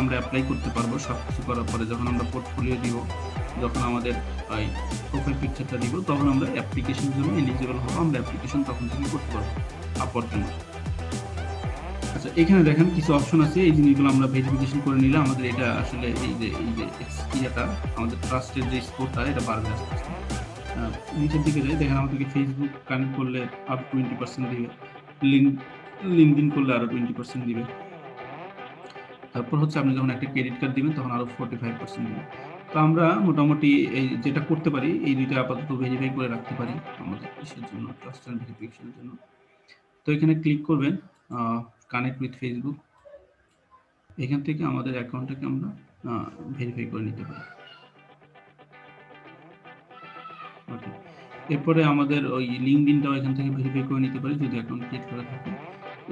আমরা অ্যাপ্লাই করতে পারবো সব কিছু করার পরে। যখন আমরা পোর্টফোলিও দিব, যখন আমাদের ওই প্রোফাইল পিকচারটা দিব, তখন আমরা অ্যাপ্লিকেশনের জন্য এলিজিবল হবো। আমরা অ্যাপ্লিকেশন তখন থেকে করতে পারবো আপওয়ার্ক জন্য। আচ্ছা, এখানে দেখেন কিছু অপশন আছে, এই জিনিসগুলো আমরা ভেরিফিকেশন করে নিলে আমাদের এটা আসলে এই যে ইয়েটা, আমাদের ট্রাস্টের যে স্কোরটা, এটা বাড়বে আস্তে আস্তে। নিচের দিকে যাই, দেখেন আমাদেরকে ফেসবুক কানেক্ট করলে আপ 20% দিবে, লিঙ্কডইন করলে আরো 20% দিবে। তারপর হচ্ছে আপনি যখন একটা ক্রেডিট কার্ড দিবেন তখন আরো 45% দিবে। তো আমরা মোটামুটি এই যেটা করতে পারি, এই দুইটা আপাতত ভেরিফাই করে রাখতে পারি আমাদের কিসের জন্য, ট্রাস্ট এন্ড ভেরিফিকেশনের জন্য। তো এখানে ক্লিক করবেন কানেক্ট উইথ ফেসবুক, এখান থেকে আমাদের অ্যাকাউন্টটাকে আমরা ভেরিফাই করে নিতে পারি। ওকে, এরপরে আমাদের ওই লিঙ্কডইনটাও এখান থেকে ভেরিফাই করে নিতে পারি যদি অ্যাকাউন্ট ক্রিয়েট করা থাকে।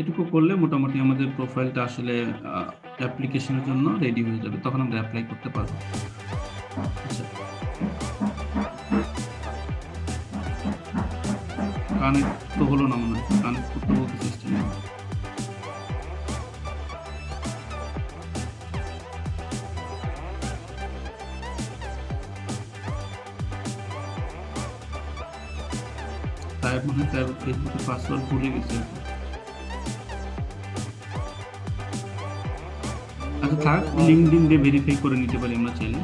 এটুকু করলে মোটামুটি আমাদের প্রোফাইলটা আসলে অ্যাপ্লিকেশনের জন্য রেডি হয়ে যাবে, তখন আমরা অ্যাপ্লাই করতে পারবো। আচ্ছা, কানেক্ট তো হলো না মনে হয়, কানেক্ট করতে বলতে চেষ্টা নেই। তাই মনে হয় ফেসবুকের পাসওয়ার্ড ভুলে গেছে। আচ্ছা থাক, লিঙ্কডইন দিয়ে ভেরিফাই করে নিতে পারি আমরা চাইলে,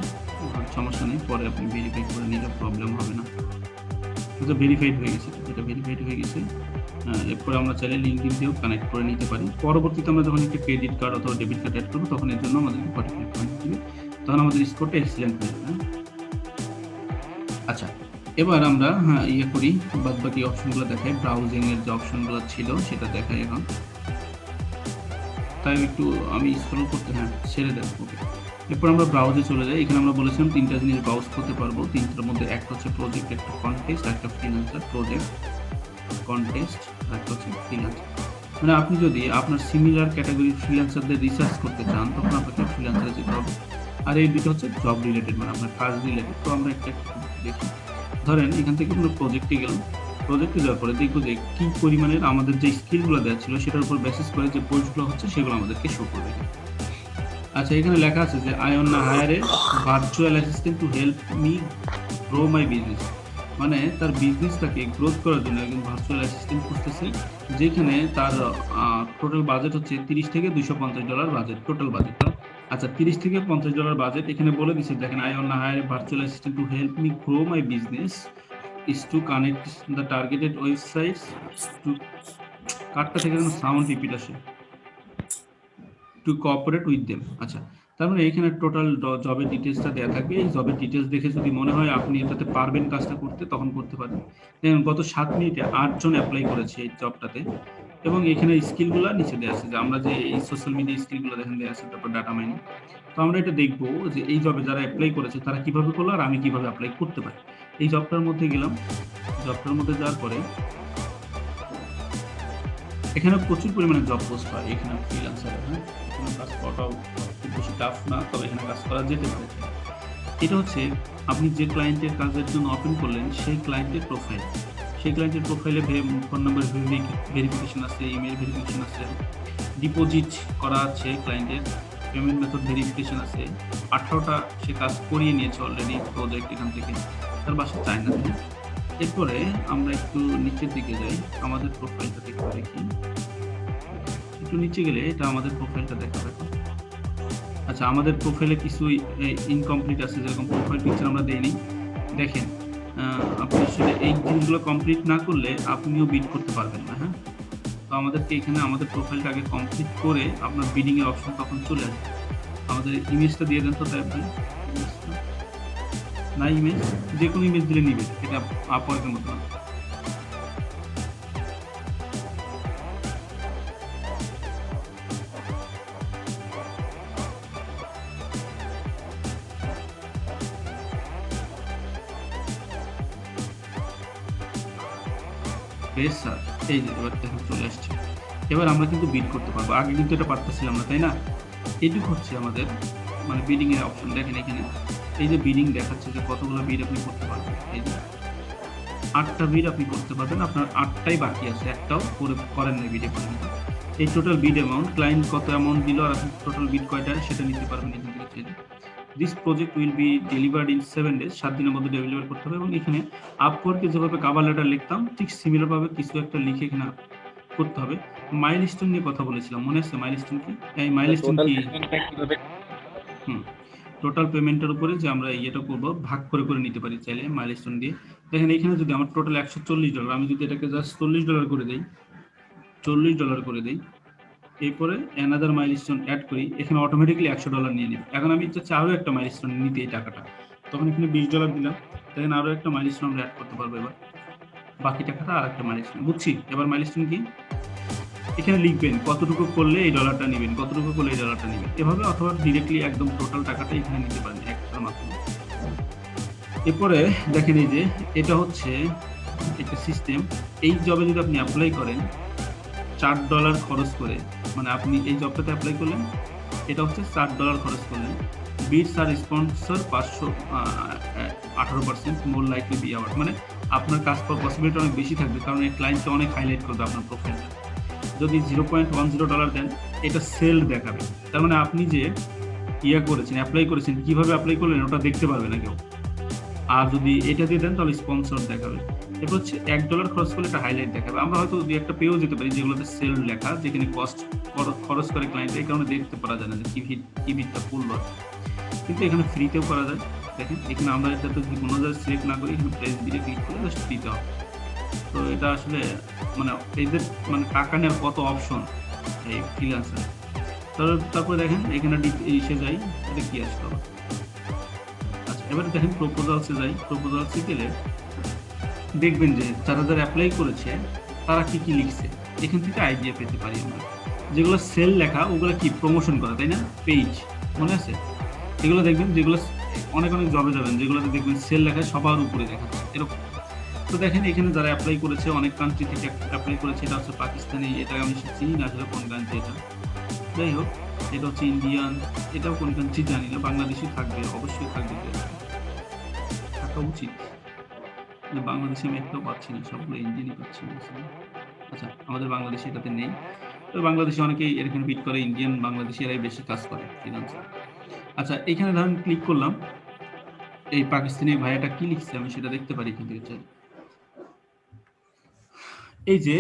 সমস্যা নেই, পরে আপনি ভেরিফাই করে নিলে প্রবলেম হবে না। এটা ভেরিফাইড হয়ে গেছে, এটা ভেরিফাইড হয়ে গেছে। এরপরে আমরা চাইলে লিঙ্কডইন দিয়েও কানেক্ট করে নিতে পারি। পরবর্তীতে আমরা যখন একটা ক্রেডিট কার্ড অথবা ডেবিট কার্ড অ্যাড করবো, তখন এর জন্য আমাদেরকে 45 পয়েন্ট দিবে, তখন আমাদের স্কোরটা এক্সিলেন্ট হয়ে যাবে। আচ্ছা, এবার আমরা ইয়ে করি, বাদ বাকি অপশনগুলো দেখাই। ব্রাউজিং এর যে অপশনগুলো ছিল সেটা দেখাই এখন। তাই একটু আমি স্ক্রল করতে, ছেড়ে দেন। ওকে, এরপর আমরা ব্রাউজে চলে যাই। এখানে আমরা বলেছিলাম তিনটা জিনিস ব্রাউজ করতে পারবো, তিনটার মধ্যে একটা হচ্ছে প্রজেক্ট, একটা কন্টেস্ট, একটা ফ্রিল্যান্সার। প্রজেক্ট, কন্টেস্ট, আর একটা হচ্ছে ফ্রিল্যান্সার। মানে আপনি যদি আপনার সিমিলার ক্যাটাগরির ফ্রিল্যান্সারদের রিসার্চ করতে চান, তখন আপনাকে ফ্রিল্যান্সারে যেতে হবে। আর এই দুটো হচ্ছে জব রিলেটেড, মানে আপনার কাজ রিলেটেড। তো আমরা একটা দেখি, ধরেন এখান থেকে আমরা প্রজেক্টে গেলাম। প্রজেক্টে যাওয়ার পরে দেখবো যে কি পরিমাণের আমাদের যে স্কিলগুলো দেওয়া ছিল সেটার উপর বেসিস করে যে পোস্টগুলো হচ্ছে সেগুলো আমাদেরকে শো করবে। আচ্ছা, এখানে লেখা আছে যে I want to hire a virtual assistant to help me grow my business. মানে তার বিজনেসটাকে গ্রোথ করার জন্য একজন ভার্চুয়াল অ্যাসিস্ট্যান্ট খুঁজতেছে, যেখানে তার টোটাল বাজেট হচ্ছে $30 থেকে $250 বাজেট, টোটাল বাজেটটা। আচ্ছা, $30 থেকে $50 বাজেট এখানে বলে দিচ্ছে। দেখেন, I want to hire a virtual assistant to help me grow my business is to connect the targeted websites to কার্ডটা থেকে সাউন্ড রিপিট আসে, to cooperate with them। আচ্ছা, তার মানে এখানে টোটাল জবের ডিটেলসটা দেওয়া থাকবে। এই জবের ডিটেলস দেখে যদি মনে হয় আপনি এটাতে পারবেন কাজটা করতে, তখন করতে পারেন। দেখেন, গত 7 মিনিটে 8 জন অ্যাপ্লাই করেছে এই জবটাতে, এবং এখানে স্কিলগুলো নিচে দেওয়া আছে যে আমরা যে এই সোশ্যাল মিডিয়া স্কিলগুলো দেখেন দেওয়া আছে, তারপর ডাটা মাইনিং। তো আমরা এটা দেখবো যে এই জবে যারা অ্যাপ্লাই করেছে তারা কিভাবে করলো আর আমি কিভাবে অ্যাপ্লাই করতে পারি। এই জবটার মধ্যে গেলাম, জবটার মধ্যে যাওয়ার পরে এখানে প্রচুর পরিমাণে জব পোস্ট হয়। এখানে ফ্রিল্যান্সার, এখানে কাজ করাটাও খুব বেশি টাফ না, তবে এখানে কাজ করা যেতে পারে। এটা হচ্ছে আপনি যে ক্লায়েন্টের কাজের জন্য ওপেন করলেন সেই ক্লায়েন্টের প্রোফাইল। সেই ক্লায়েন্টের প্রোফাইলে ফোন নাম্বার ভেরিফিকেশন আছে, ইমেল ভেরিফিকেশন আছে, ডিপোজিট করা আছে ক্লায়েন্টের, পেমেন্ট মেথড ভেরিফিকেশন আছে, 18টা সে কাজ করিয়ে নিয়েছে অলরেডি প্রজেক্ট এখান থেকে, তার বাসা চায়নাতে। এরপরে আমরা একটু নিচের দিকে যাই, আমাদের প্রোফাইলটা দেখতে দেখি। একটু নিচে গেলে এটা আমাদের প্রোফাইলটা দেখা দেখো। আচ্ছা, আমাদের প্রোফাইলে কিছু ইনকমপ্লিট আছে, যেরকম প্রোফাইল পিকচার আমরা দেইনি। দেখেন আপনি আসলে এই জিনিসগুলো কমপ্লিট না করলে আপনিও বিড করতে পারবেন না। হ্যাঁ, তো আমাদেরকে এখানে আমাদের প্রোফাইলটা আগে কমপ্লিট করে আপনার বিডিং এর অপশন তখন চলে আসবে। আমাদের ইমেজটা দিয়ে দেন তো, তাই ভাই না ইমেজ, যে কোনো ইমেজ দিলে নিবে, এটা আপওয়ার্কের মতো না। বেশ স্যার, এই যে এবার দেখুন চলে আসছে। এবার আমরা কিন্তু বিড করতে পারবো, আগে কিন্তু এটা পারতেছিলাম না, তাই না? এইটুকু হচ্ছে আমাদের মানে বিডিং এর অপশন। দেখেন এখানে এই যে বিডিং দেখাচ্ছে যে কতগুলো বিড আপনি করতে পারবেন। এই যে 8টা বিড আপনি করতে পারবেন, আপনার 8টাই বাকি আছে, একটাও করেন না বিডে পর্যন্ত। এই টোটাল বিড অ্যামাউন্ট, ক্লায়েন্ট কত অ্যামাউন্ট দিল আর আপনি টোটাল বিড কয়টা সেটা নিতে পারবেন এখান থেকে চাইলে। This project will be delivered in 7 days, 7 দিনের মধ্যে ডেলিভার করতে হবে। এবং এখানে আপওয়ার্কে যেভাবে কভার লেটার লিখতাম ঠিক সিমিলার ভাবে কিছু একটা লিখে এখানে করতে হবে। মাইলস্টোন নিয়ে কথা বলেছিলাম, মনে আছে মাইলস্টোন কি? এই মাইলস্টোন কি টোটাল পেমেন্টের উপরে যে আমরা ইয়েটা করব, ভাগ করে করে নিতে পারি চাইলে মাইলস্টোন দিয়ে। দেখেন এখানে যদি আমার টোটাল $140, আমি যদি এটাকে জাস্ট $40 করে দেই, $40 করে দেই, এরপরে অ্যানাদার মাইলস্টোন অ্যাড করি, এখানে অটোমেটিক্যালি $100 নিয়ে নেবে। এখন আমি চাচ্ছি আরও একটা মাইলস্টোন নিতে এই টাকাটা, তখন এখানে $20 দিলাম, দেখেন আরও একটা মাইলস্টোন আমরা অ্যাড করতে পারবো। এবার বাকি টাকাটা আর একটা মাইলস্টোন, বুঝছি। এবার মাইলস্টোন কি এখানে লিখবেন, কতটুকু করলে এই ডলারটা নেবেন, কতটুকু করলে এই ডলারটা নেবেন, এভাবে। অথবা ডিরেক্টলি একদম টোটাল টাকাটা এখানে নিতে পারেন একটার মাধ্যমে। এরপরে দেখেন এই যে এটা হচ্ছে একটা সিস্টেম। এই জবে যদি আপনি অ্যাপ্লাই করেন $4 খরচ করে, মানে আপনি এই জবটাতে অ্যাপ্লাই করলেন, এটা হচ্ছে $4 খরচ করলেন, বিডস আর sponsor 18% more likely be award, মানে আপনার কাজ পাওয়ার পসিবিলিটি অনেক বেশি থাকবে, কারণ এই ক্লায়েন্টকে অনেক হাইলাইট করবে আপনার প্রোফাইলটা। যদি $0.10 দেন, এটা সেল দেখাবে, তার মানে আপনি যে করেছেন, অ্যাপ্লাই করেছেন, কিভাবে অ্যাপ্লাই করলেন ওটা দেখতে পারবে না কেউ। আর যদি এটা দিয়ে দেন তাহলে স্পন্সর দেখাবে। এরপর হচ্ছে $1 খরচ করলে একটা হাইলাইট দেখাবে। আমরা হয়তো দুই একটা পেয়েও যেতে পারি যেগুলোতে সেল লেখা, যেখানে কস্ট খরচ করে ক্লায়েন্ট, এই কারণে দেখতে পারা যায় না যে কি বিটটা পড়লো। কিন্তু এখানে ফ্রিতেও করা যায়। দেখেন এখানে আমরা এটাতে যদি কোনো জায়গায় সিলেক্ট না করি, এখানে প্রাইস দিয়ে ক্লিক করে জাস্ট ফ্রিতে হবে। তো এটা আসলে মানে এদের মানে টাকা নেওয়ার কত অপশন এই ফ্রিল্যান্সার। তারপরে দেখেন এখানে এসে যাই, এটা কি আসলো। আচ্ছা, এবারে দেখেন প্রপোজালসে যাই। প্রপোজালসে গেলে দেখবেন যে যারা যারা অ্যাপ্লাই করেছে তারা কি কি লিখছে, এখান থেকে আইডিয়া পেতে পারি আমরা। যেগুলো সেল লেখা ওগুলো কি প্রমোশন করা, তাই না? পেজ মনে আছে, এগুলো দেখবেন যেগুলো অনেক অনেক জবে যাবেন, যেগুলোতে দেখবেন সেল লেখা সবার উপরে দেখাচ্ছে এরকম। তো দেখেন এখানে যারা অ্যাপ্লাই করেছে অনেক কান্ট্রি থেকে অ্যাপ্লাই করেছে, এটা হচ্ছে পাকিস্তানি, এটা আমি চিনি না আসলে কোন কান্ট্রি এটা, যাই হোক এটা হচ্ছে ইন্ডিয়ান, এটাও কোন কান্ট্রি জানি না, বাংলাদেশি থাকবে, অবশ্যই থাকবে, থাকা উচিত। বাংলাদেশে আমি একটাও পাচ্ছি না, সবগুলো ইন্ডিয়ানই পাচ্ছি না। আচ্ছা, আমাদের বাংলাদেশে এটাতে নেই। তো বাংলাদেশে অনেকেই এখানে বিট করে, ইন্ডিয়ান বাংলাদেশি এরাই বেশি কাজ করে ফ্রিল্যান্সার। আচ্ছা, এখানে ধরেন ক্লিক করলাম, এই পাকিস্তানি ভাইয়াটা কি লিখছে আমি সেটা দেখতে পারি এখান থেকে চাই। এই যে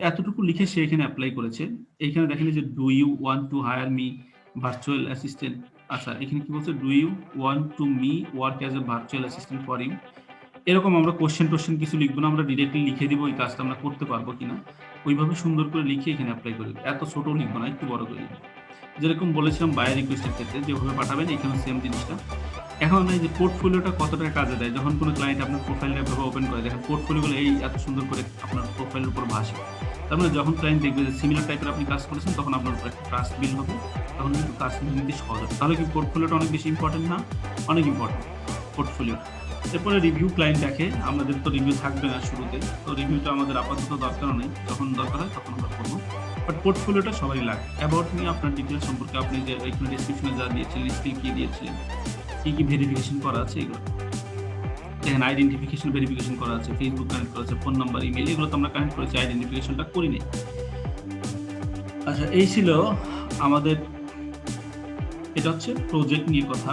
এতটুকু লিখে সে এখানে অ্যাপ্লাই করেছে। এইখানে দেখেন যে do you want to hire me virtual assistant. আচ্ছা, এখানে কি বলছে, do you want to me work as a virtual assistant for you. এরকম আমরা কোশ্চেন কিছু লিখবো না, আমরা ডিরেক্টলি লিখে দিব এই কাজটা আমরা করতে পারবো কিনা, ওইভাবে সুন্দর করে লিখে এখানে অ্যাপ্লাই করে দেবো। এত ছোট লিখবো না, একটু বড় করে লিখবো। যেরকম বলেছিলাম বায়ার রিকোয়েস্টের ক্ষেত্রে যেভাবে পাঠাবেন, এখানে সেম জিনিসটা। এখন এই যে পোর্টফোলিওটা কতটা কাজে দেয়, যখন কোনো ক্লায়েন্ট আপনার প্রোফাইলটা এভাবে ওপেন করে, দেখেন পোর্টফোলিওগুলো এই এত সুন্দর করে আপনার প্রোফাইলের উপর ভাসে। তার মানে যখন ক্লায়েন্ট দেখবে যে সিমিলার টাইপের আপনি কাজ করেছেন, তখন আপনার উপর একটা ট্রাস্ট বিল্ড হবে, তখন কিন্তু কাজ নিতে সহজ হবে। তাহলে কি পোর্টফোলিওটা অনেক বেশি ইম্পর্টেন্ট না? অনেক ইম্পর্টেন্ট পোর্টফোলিওটা। এরপরে রিভিউ ক্লায়েন্ট দেখে, আমাদের তো রিভিউ থাকবে না শুরুতে, তো রিভিউটা আমাদের আপাতত দরকার নেই, যখন দরকার হয় তখন আমরা করবো। বাট পোর্টফোলিওটা সবাই লাগে। অ্যাবাউট মি, আপনার ডিটেলস সম্পর্কে, আপনি যে এখানে ডিসক্রিপশনে যা দিয়েছিলেন, স্কিল কী দিয়েছিলেন, কী কী ভেরিফিকেশন করা আছে, এগুলো দেখেন আইডেন্টিফিকেশন ভেরিফিকেশন করা আছে, ফেসবুক কানেক্ট করা আছে, ফোন নাম্বার, ইমেল, এগুলো তো আমরা কানেক্ট করেছি, আইডেন্টিফিকেশনটা করিনি। আচ্ছা, এই ছিল আমাদের, এটা হচ্ছে প্রজেক্ট নিয়ে কথা।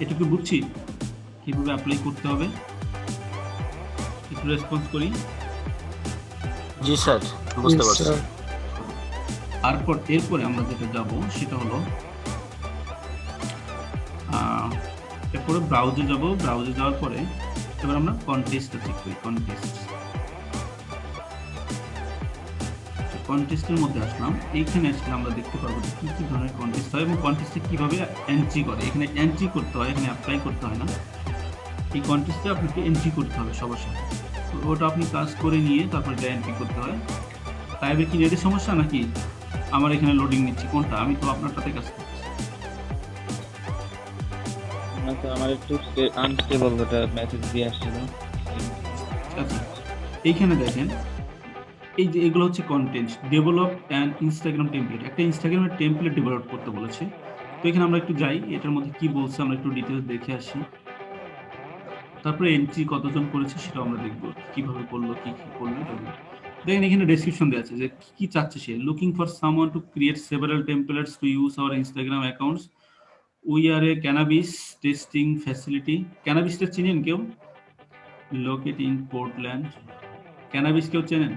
এটুকু বুঝছি কিভাবে অ্যাপ্লাই করতে হবে, একটু রেসপন্স করি। জি স্যার, বুঝতে পারছি। এরপরে আমরা যেটা যাব সেটা হলো এরপরে ব্রাউজে যাব। ব্রাউজে যাওয়ার পরে এবার আমরা কন্টেস্টটা চেক করি। কন্টেস্টের মধ্যে আসলাম, এইখানে আসলে আমরা দেখতে পারবো যে কি কি ধরনের কন্টেস্ট হয় এবং কন্টেস্টে কিভাবে এন্ট্রি করে। এখানে এন্ট্রি করতে হয়, এখানে অ্যাপ্লাই করতে হয় না। এই কন্টেস্টে আপনাকে এন্ট্রি করতে হবে সবার সাথে, তো ওটা আপনি কাজ করে নিয়ে তারপরে এটা এন্ট্রি করতে হয়। তাই কি নেটের সমস্যা নাকি আমার এখানে লোডিং নিচ্ছি কোনটা? আমি তো আপনারটাতে কাজ করছি। আমার একটু আনস্টেবল ওটা মেসেজ দিয়ে আসছিল। আচ্ছা, এইখানে দেখেন এই যে এগুলো হচ্ছে content develop and Instagram template. একটা ইনস্টাগ্রামের টেমপ্লেট ডেভেলপ করতে বলেছে। তো এখানে আমরা একটু যাই, এটার মধ্যে কি বলছে আমরা একটু ডিটেলস দেখে আসি, তারপরে এন্ট্রি কতজন করেছে সেটা আমরা দেখবো, কিভাবে করলো, কি কি করলো। দেখেন এখানে ডেসক্রিপশন দেওয়া আছে যে কি চাচ্ছে সে। Looking for someone to create several templates to use our Instagram accounts. We are a cannabis testing facility. ক্যানাবিসটা চিনেন কেউ? Locate in Portland. ক্যানাবিস কেউ চেনেন?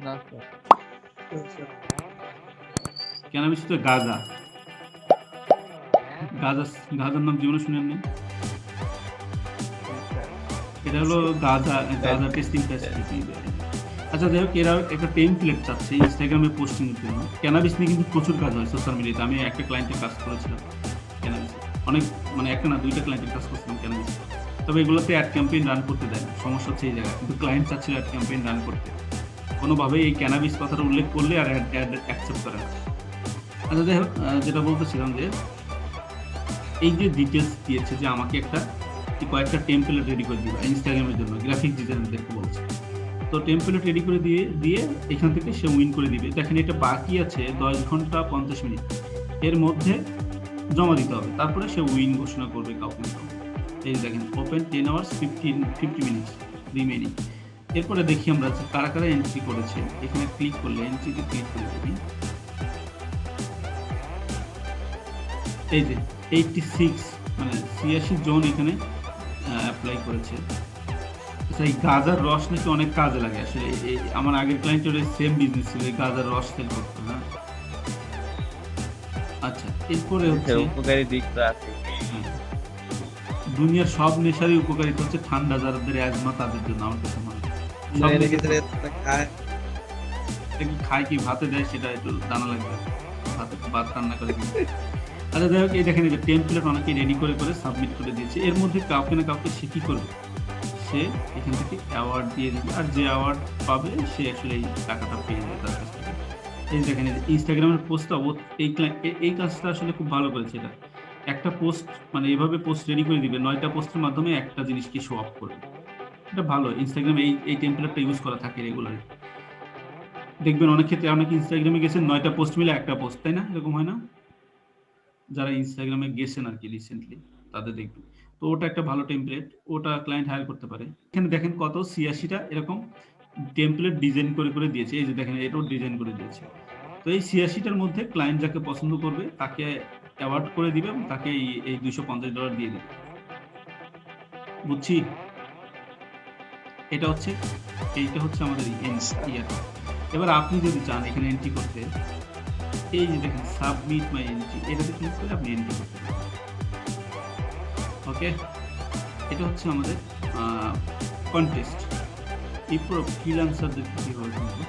না স্যার। ক্যানাবিস তো গাঁজা। গাঁজার নাম জীবনে শুনেননি? এটা হলো গাঁজা টেস্টিং ফ্যাসিলিটি। আচ্ছা, যাই হোক, এরা একটা টেমপ্লেট চাচ্ছে ইনস্টাগ্রামে পোস্টিং এর জন্য। ক্যানাবিস নিয়ে কিন্তু প্রচুর কাজ হয় সোশ্যাল মিডিয়াতে। আমি একটা ক্লায়েন্টের কাজ করেছিলাম ক্যানাবিস, অনেক, মানে একটা না দুইটা ক্লায়েন্টের কাজ করছিলাম ক্যানাবিস। তবে এগুলোতে অ্যাড ক্যাম্পেইন রান করতে দেয় না, সমস্যা হচ্ছে এই জায়গায়। কিন্তু ক্লায়েন্ট চাচ্ছিল অ্যাড ক্যাম্পেইন রান করতে, কোনোভাবেই এই ক্যানাবিস কথাটা উল্লেখ করলে আর অ্যাড অ্যাকসেপ্ট করে না। আচ্ছা, যাই হোক, যেটা বলতেছিলাম যে এই যে ডিটেলস দিয়েছে যে আমাকে কয়েকটা টেমপ্লেট রেডি করে দিবা ইনস্টাগ্রামের জন্য, গ্রাফিক ডিজাইনারদেরকে বলছে। তো টেমপ্লেট রেডি করে দিয়ে এখান থেকে সে উইন করে দিবে। দেখেন এটা বাকি আছে 10 ঘন্টা 50 মিনিট, এর মধ্যে জমা দিতে হবে, তারপরে সে উইন ঘোষণা করবে কাউকে। এই দেখেন ওপেন 10 আওয়ার্স 50 মিনিটস রিমেইনিং। এরপরে দেখি আমরা যে কারা কারা এন্ট্রি করেছে। এখানে ক্লিক করলে এন্ট্রিতে ক্লিক করে দিবি। এই যে 86 মানে 86 জন এখানে অ্যাপ্লাই করেছে। আচ্ছা, এই গাজার রস নাকি অনেক কাজে লাগে। আসলে আমার আগের ক্লায়েন্টের সেম বিজনেস ছিল, এই গাজার রস সেল করতো। হ্যাঁ, আচ্ছা, এরপরে হচ্ছে উপকারী দিক তো আছে। দুনিয়ার সব নেশারই উপকারিতা হচ্ছে ঠান্ডা, যাদের অ্যাজমা তাদের জন্য। আমার কাছে মনে হয় খায় কি ভাতে দেয় সেটা একটু জানা লাগবে, ভাত রান্না করে কিন্তু। আচ্ছা, যাই হোক, এই দেখেন এই যে টেমপ্লেট অনেকে রেডি করে সাবমিট করে দিয়েছে। এর মধ্যে কাউকে না কাউকে সে কি করবে, সে এখান থেকে অ্যাওয়ার্ড দিয়ে দেবে, আর যে অ্যাওয়ার্ড পাবে সে আসলে এই টাকাটা পেয়ে যাবে তার কাছ থেকে। এই দেখেন ইনস্টাগ্রামের পোস্টটা এই কাজটা আসলে খুব ভালো করেছে। এটা একটা পোস্ট, মানে এভাবে পোস্ট রেডি করে দিবে, 9টা পোস্টের মাধ্যমে একটা জিনিসকে শো অফ করবে। এটা ভালো, ইনস্টাগ্রামে এই টেমপ্লেটটা ইউজ করা থাকে রেগুলারলি। দেখবেন অনেক ক্ষেত্রে অনেক ইনস্টাগ্রামে গেছেন 9টা পোস্ট মিলে একটা পোস্ট, তাই না? এরকম হয় না? যারা ইনস্টাগ্রামে গেছেন আর কি রিসেন্টলি তাদের দেখবেন। তো ওটা একটা ভালো টেমপ্লেট, ওটা ক্লায়েন্ট হায়ার করতে পারে। এখানে দেখেন কত 86টা এরকম টেমপ্লেট ডিজাইন করে দিয়েছে। এই যে দেখেন এটাও ডিজাইন করে দিয়েছে। তো এই 86টার মধ্যে ক্লায়েন্ট যাকে পছন্দ করবে তাকে অ্যাওয়ার্ড করে দিবে এবং তাকে এই $250 দিয়ে দিবে। বুঝছি? এইটা হচ্ছে আমাদের ইয়াটা। এবার আপনি যদি চান এখানে এন্ট্রি করতে, এই যে দেখেন সাবমিট মাই এন্ট্রি, এটাতে ক্লিক করে আপনি এন্ট্রি করতে পারেন। ওকে, এটা হচ্ছে আমাদের কন্টেস্ট। এরপর ফ্রিল্যান্সারদের কীভাবে করবো,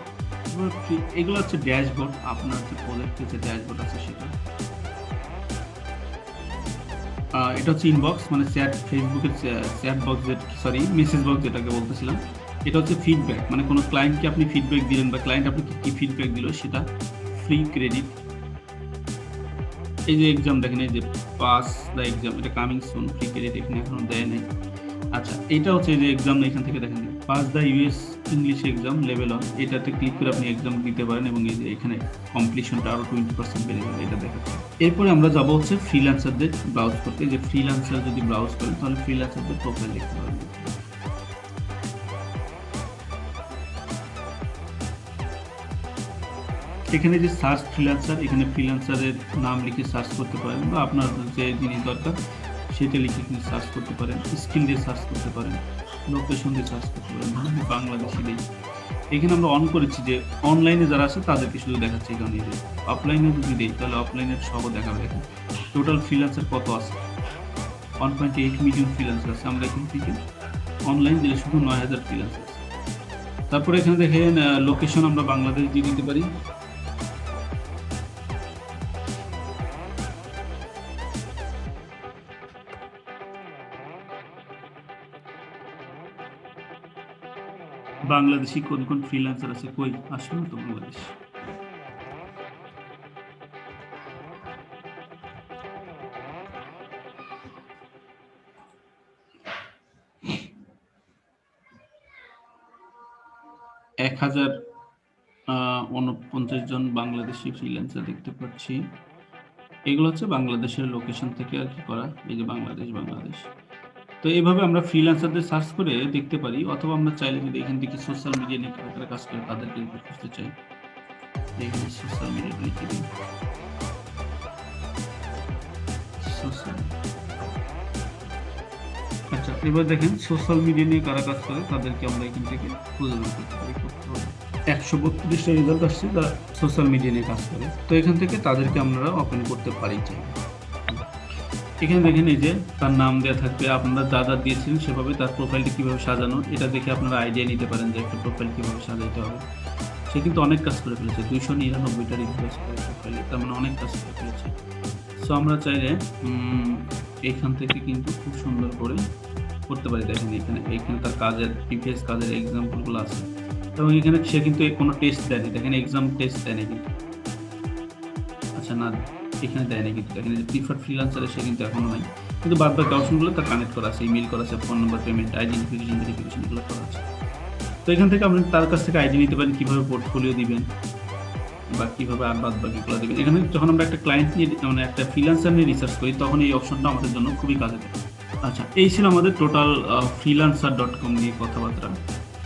এগুলো হচ্ছে ড্যাশবোর্ড। আপনার যে প্রজেক্টের যে ড্যাশবোর্ড আছে সেটা। এটা হচ্ছে ইনবক্স, মানে ফেসবুকের চ্যাট বক্স, মেসেজ বক্স যেটাকে বলতেছিলাম। এটা হচ্ছে ফিডব্যাক, মানে কোনো ক্লায়েন্টকে আপনি ফিডব্যাক দিলেন বা ক্লায়েন্ট আপনাকে কি ফিডব্যাক দিল সেটা। ফ্রি ক্রেডিট, এই যে এক্সাম দেখেন, এই যে পাস দ্য এক্সাম, এটা কামিং সুন, ফ্রি ক্রেডিট এখানে এখনো দেয় নাই। আচ্ছা, এটা হচ্ছে যে এক্সাম, এখান থেকে দেখেন pass the US English exam level 1 এটাতে ক্লিক করে আপনি এক্সাম দিতে পারেন এবং এই যে এখানে কমপ্লিশনটা আরও 20% বেড়ে যাবে, এটা দেখাচ্ছে। এরপরে আমরা যাব হচ্ছে ফ্রিল্যান্সারদের ব্রাউজ করতে। যে ফ্রিল্যান্সার যদি ব্রাউজ করেন তাহলে ফ্রিল্যান্সারদের প্রোফাইল দেখতে পারবেন। এখানে যে সার্চ ফ্রিল্যান্সার, এখানে ফ্রিল্যান্সারের নাম লিখে সার্চ করতে পারেন বা আপনার যে জিনিস দরকার সেটা লিখে কিন্তু সার্চ করতে পারেন, স্কিল দিয়ে সার্চ করতে পারেন, লোকেশন দিয়ে সার্চ করতে পারেন। ধরুন বাংলাদেশি দিই, এখানে আমরা অন করেছি যে অনলাইনে যারা আছে তাদেরকে শুধু দেখাচ্ছে, এখানে যে অফলাইনে যদি দিই তাহলে অফলাইনের সবও দেখাবে। দেখেন টোটাল ফ্রিল্যান্সার কত আছে, 1.8 মিলিয়ন ফ্রিল্যান্সার আছে। আমরা এখান থেকে অনলাইন দিলে শুধু 9,000 ফ্রিল্যান্সার আছে। তারপরে এখানে দেখেন লোকেশন আমরা বাংলাদেশ দিয়ে দিতে পারি। বাংলাদেশি কোন কোন ফ্রিল্যান্সার আছে, কই আসলো তো বাংলাদেশ। এক 1049 জন বাংলাদেশি ফ্রিল্যান্সার দেখতে পাচ্ছি। এগুলো হচ্ছে বাংলাদেশের লোকেশন থেকে আর কি করা, এই যে বাংলাদেশ। তো এইভাবে আমরা ফ্রিল্যান্সারদের সার্চ করে দেখতে পারি, অথবা আমরা চাইলে যদি এখান থেকে সোশ্যাল মিডিয়া নিয়ে কাজ করে তাদেরকে খুঁজতে চাই, এখানে সোশ্যাল মিডিয়া লিখে দিই। আচ্ছা, এবার দেখেন সোশ্যাল মিডিয়া নিয়ে কারা কাজ করে তাদেরকে আমরা এখান থেকে খুঁজে বের করতে পারি। 132টা রেজাল্ট আসছে যারা সোশ্যাল মিডিয়া নিয়ে কাজ করে, তো এখান থেকে তাদেরকে আমরা ওপেন করতে পারি চাই। এখানে দেখেন এই যে তার নাম দেওয়া থাকবে, আপনারা যা দিয়েছিলেন সেভাবে তার প্রোফাইলটি কীভাবে সাজানো, এটা দেখে আপনারা আইডিয়া নিতে পারেন যে একটা প্রোফাইল কীভাবে সাজাইতে হবে। সে কিন্তু অনেক কাজ করে ফেলেছে, 299টা রিকোয়েস্ট করে প্রোফাইলে, তার মানে অনেক কাজ করে ফেলেছে। সো আমরা চাইলে এইখান থেকে কিন্তু খুব সুন্দর করে করতে পারি। দেখেন এখানে তার কাজের প্রিভিয়াস কাজের এক্সাম্পলগুলো আছে, এবং এখানে সে কিন্তু কোনো টেস্ট দেয়নি। দেখেন এক্সাম টেস্ট দেয়নি কিন্তু, আচ্ছা না এখানে দেয়নি কিন্তু। দেখেন যে প্রিফার্ড ফ্রিল্যান্সারে সে কিন্তু এখনো নাই, কিন্তু বাদ বাকি অপশনগুলো তার কানেক্ট করা আছে, ইমেল করা আছে, phone number, payment, identification, verification এগুলো করা আছে। তো এখান থেকে আপনি তার কাছ থেকে আইডি নিতে পারেন, কীভাবে পোর্টফোলিও দিবেন বা কীভাবে আর বাদ বাকিগুলো দেবেন। এখানে যখন আমরা একটা ক্লায়েন্ট নিয়ে মানে একটা ফ্রিল্যান্সার নিয়ে রিসার্চ করি তখন এই অপশনটা আমাদের জন্য খুবই কাজে দেয়। আচ্ছা, এই ছিল আমাদের টোটাল freelancer.com নিয়ে কথাবার্তা।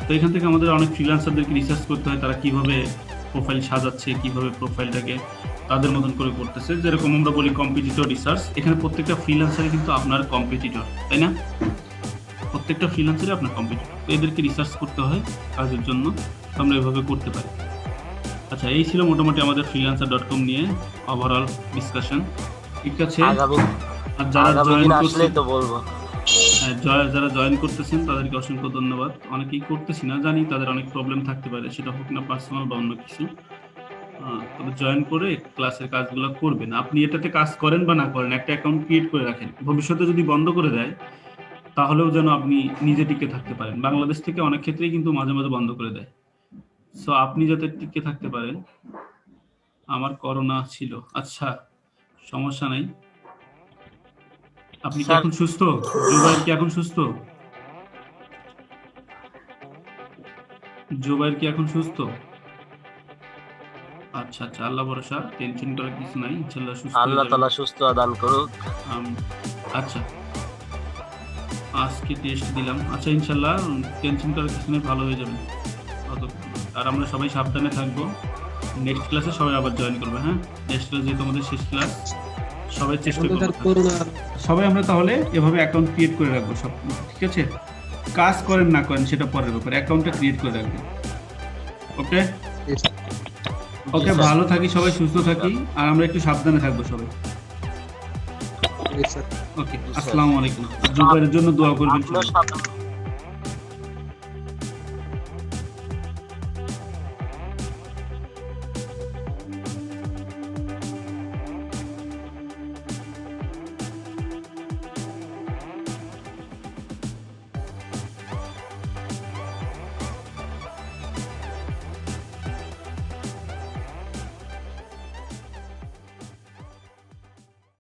তো এখান থেকে আমাদের অনেক ফ্রিল্যান্সারদেরকে রিসার্চ করতে হয়, তারা কীভাবে প্রোফাইল সাজাচ্ছে, কীভাবে প্রোফাইলটাকে তাদের মতন করে করতেছে। যেরকম আমরা বলি কম্পিটিটর রিসার্চ, এখানে প্রত্যেকটা ফ্রিল্যান্সারে কিন্তু আপনার কম্পিটিটর, তাই না? প্রত্যেকটা ফ্রিল্যান্সারে আপনার কম্পিটিটর, তো এদেরকে রিসার্চ করতে হয় কাজের জন্য, তো আমরা এভাবে করতে পারি। আচ্ছা, এই ছিল মোটামুটি আমাদের freelancer.com নিয়ে ওভারঅল ডিসকাশন। ঠিক আছে, আর যারা জয়েন করছেন তো বলবো, যারা জয়েন করতেছেন তাদেরকে অসংখ্য ধন্যবাদ। অনেকেই করতেছি না জানি, তাদের অনেক প্রবলেম থাকতে পারে, সেটা হোক না পার্সোনাল বা অন্য কিছু। তবে জয়েন করে ক্লাসের কাজগুলো করবেন। আপনি এটাতে কাজ করেন বা না করেন, একটা অ্যাকাউন্ট ক্রিয়েট করে রাখেন, ভবিষ্যতে যদি বন্ধ করে দেয় তাহলেও যেন আপনি নিজে টিকে থাকতে পারেন। বাংলাদেশ থেকে অনেক ক্ষেত্রেই কিন্তু মাঝে মাঝে বন্ধ করে দেয়, সো আপনি যাতে টিকে থাকতে পারেন। আমার করোনা ছিল, আচ্ছা সমস্যা নাই। আপনি কি এখন সুস্থ? জুবাইর কি এখন সুস্থ? জুবাইর কি এখন সুস্থ? আচ্ছা আচ্ছা, আল্লাহ ভরসা, টেনশন করার কিছু নাই, ইনশাআল্লাহ সুস্থ হয়ে আল্লাহ যাবেন। তাআলা সুস্থ দান করুক। আচ্ছা, আজকে টেস্ট দিলাম, আচ্ছা ইনশাআল্লাহ টেনশন করার কিছু নেই, ভালো হয়ে যাবেন। আর আমরা সবাই সাবধানে থাকবো। নেক্সট ক্লাসে সবাই আবার জয়েন করবে। হ্যাঁ, নেক্সট ক্লাস যেহেতু আমাদের শেষ ক্লাস, সবাই চেষ্টা করবো। সবাই আমরা তাহলে এভাবে অ্যাকাউন্ট ক্রিয়েট করে রাখবো সব, ঠিক আছে? কাজ করেন না করেন সেটা পরের ব্যাপার, অ্যাকাউন্টটা ক্রিয়েট করে রাখবেন। ওকে ওকে, ভালো থাকি সবাই, সুস্থ থাকি, আর আমরা একটু সাবধানে থাকবো সবাই। ওকে, আসসালামু আলাইকুম। জুবাইরের জন্য দোয়া করবেন সবাই।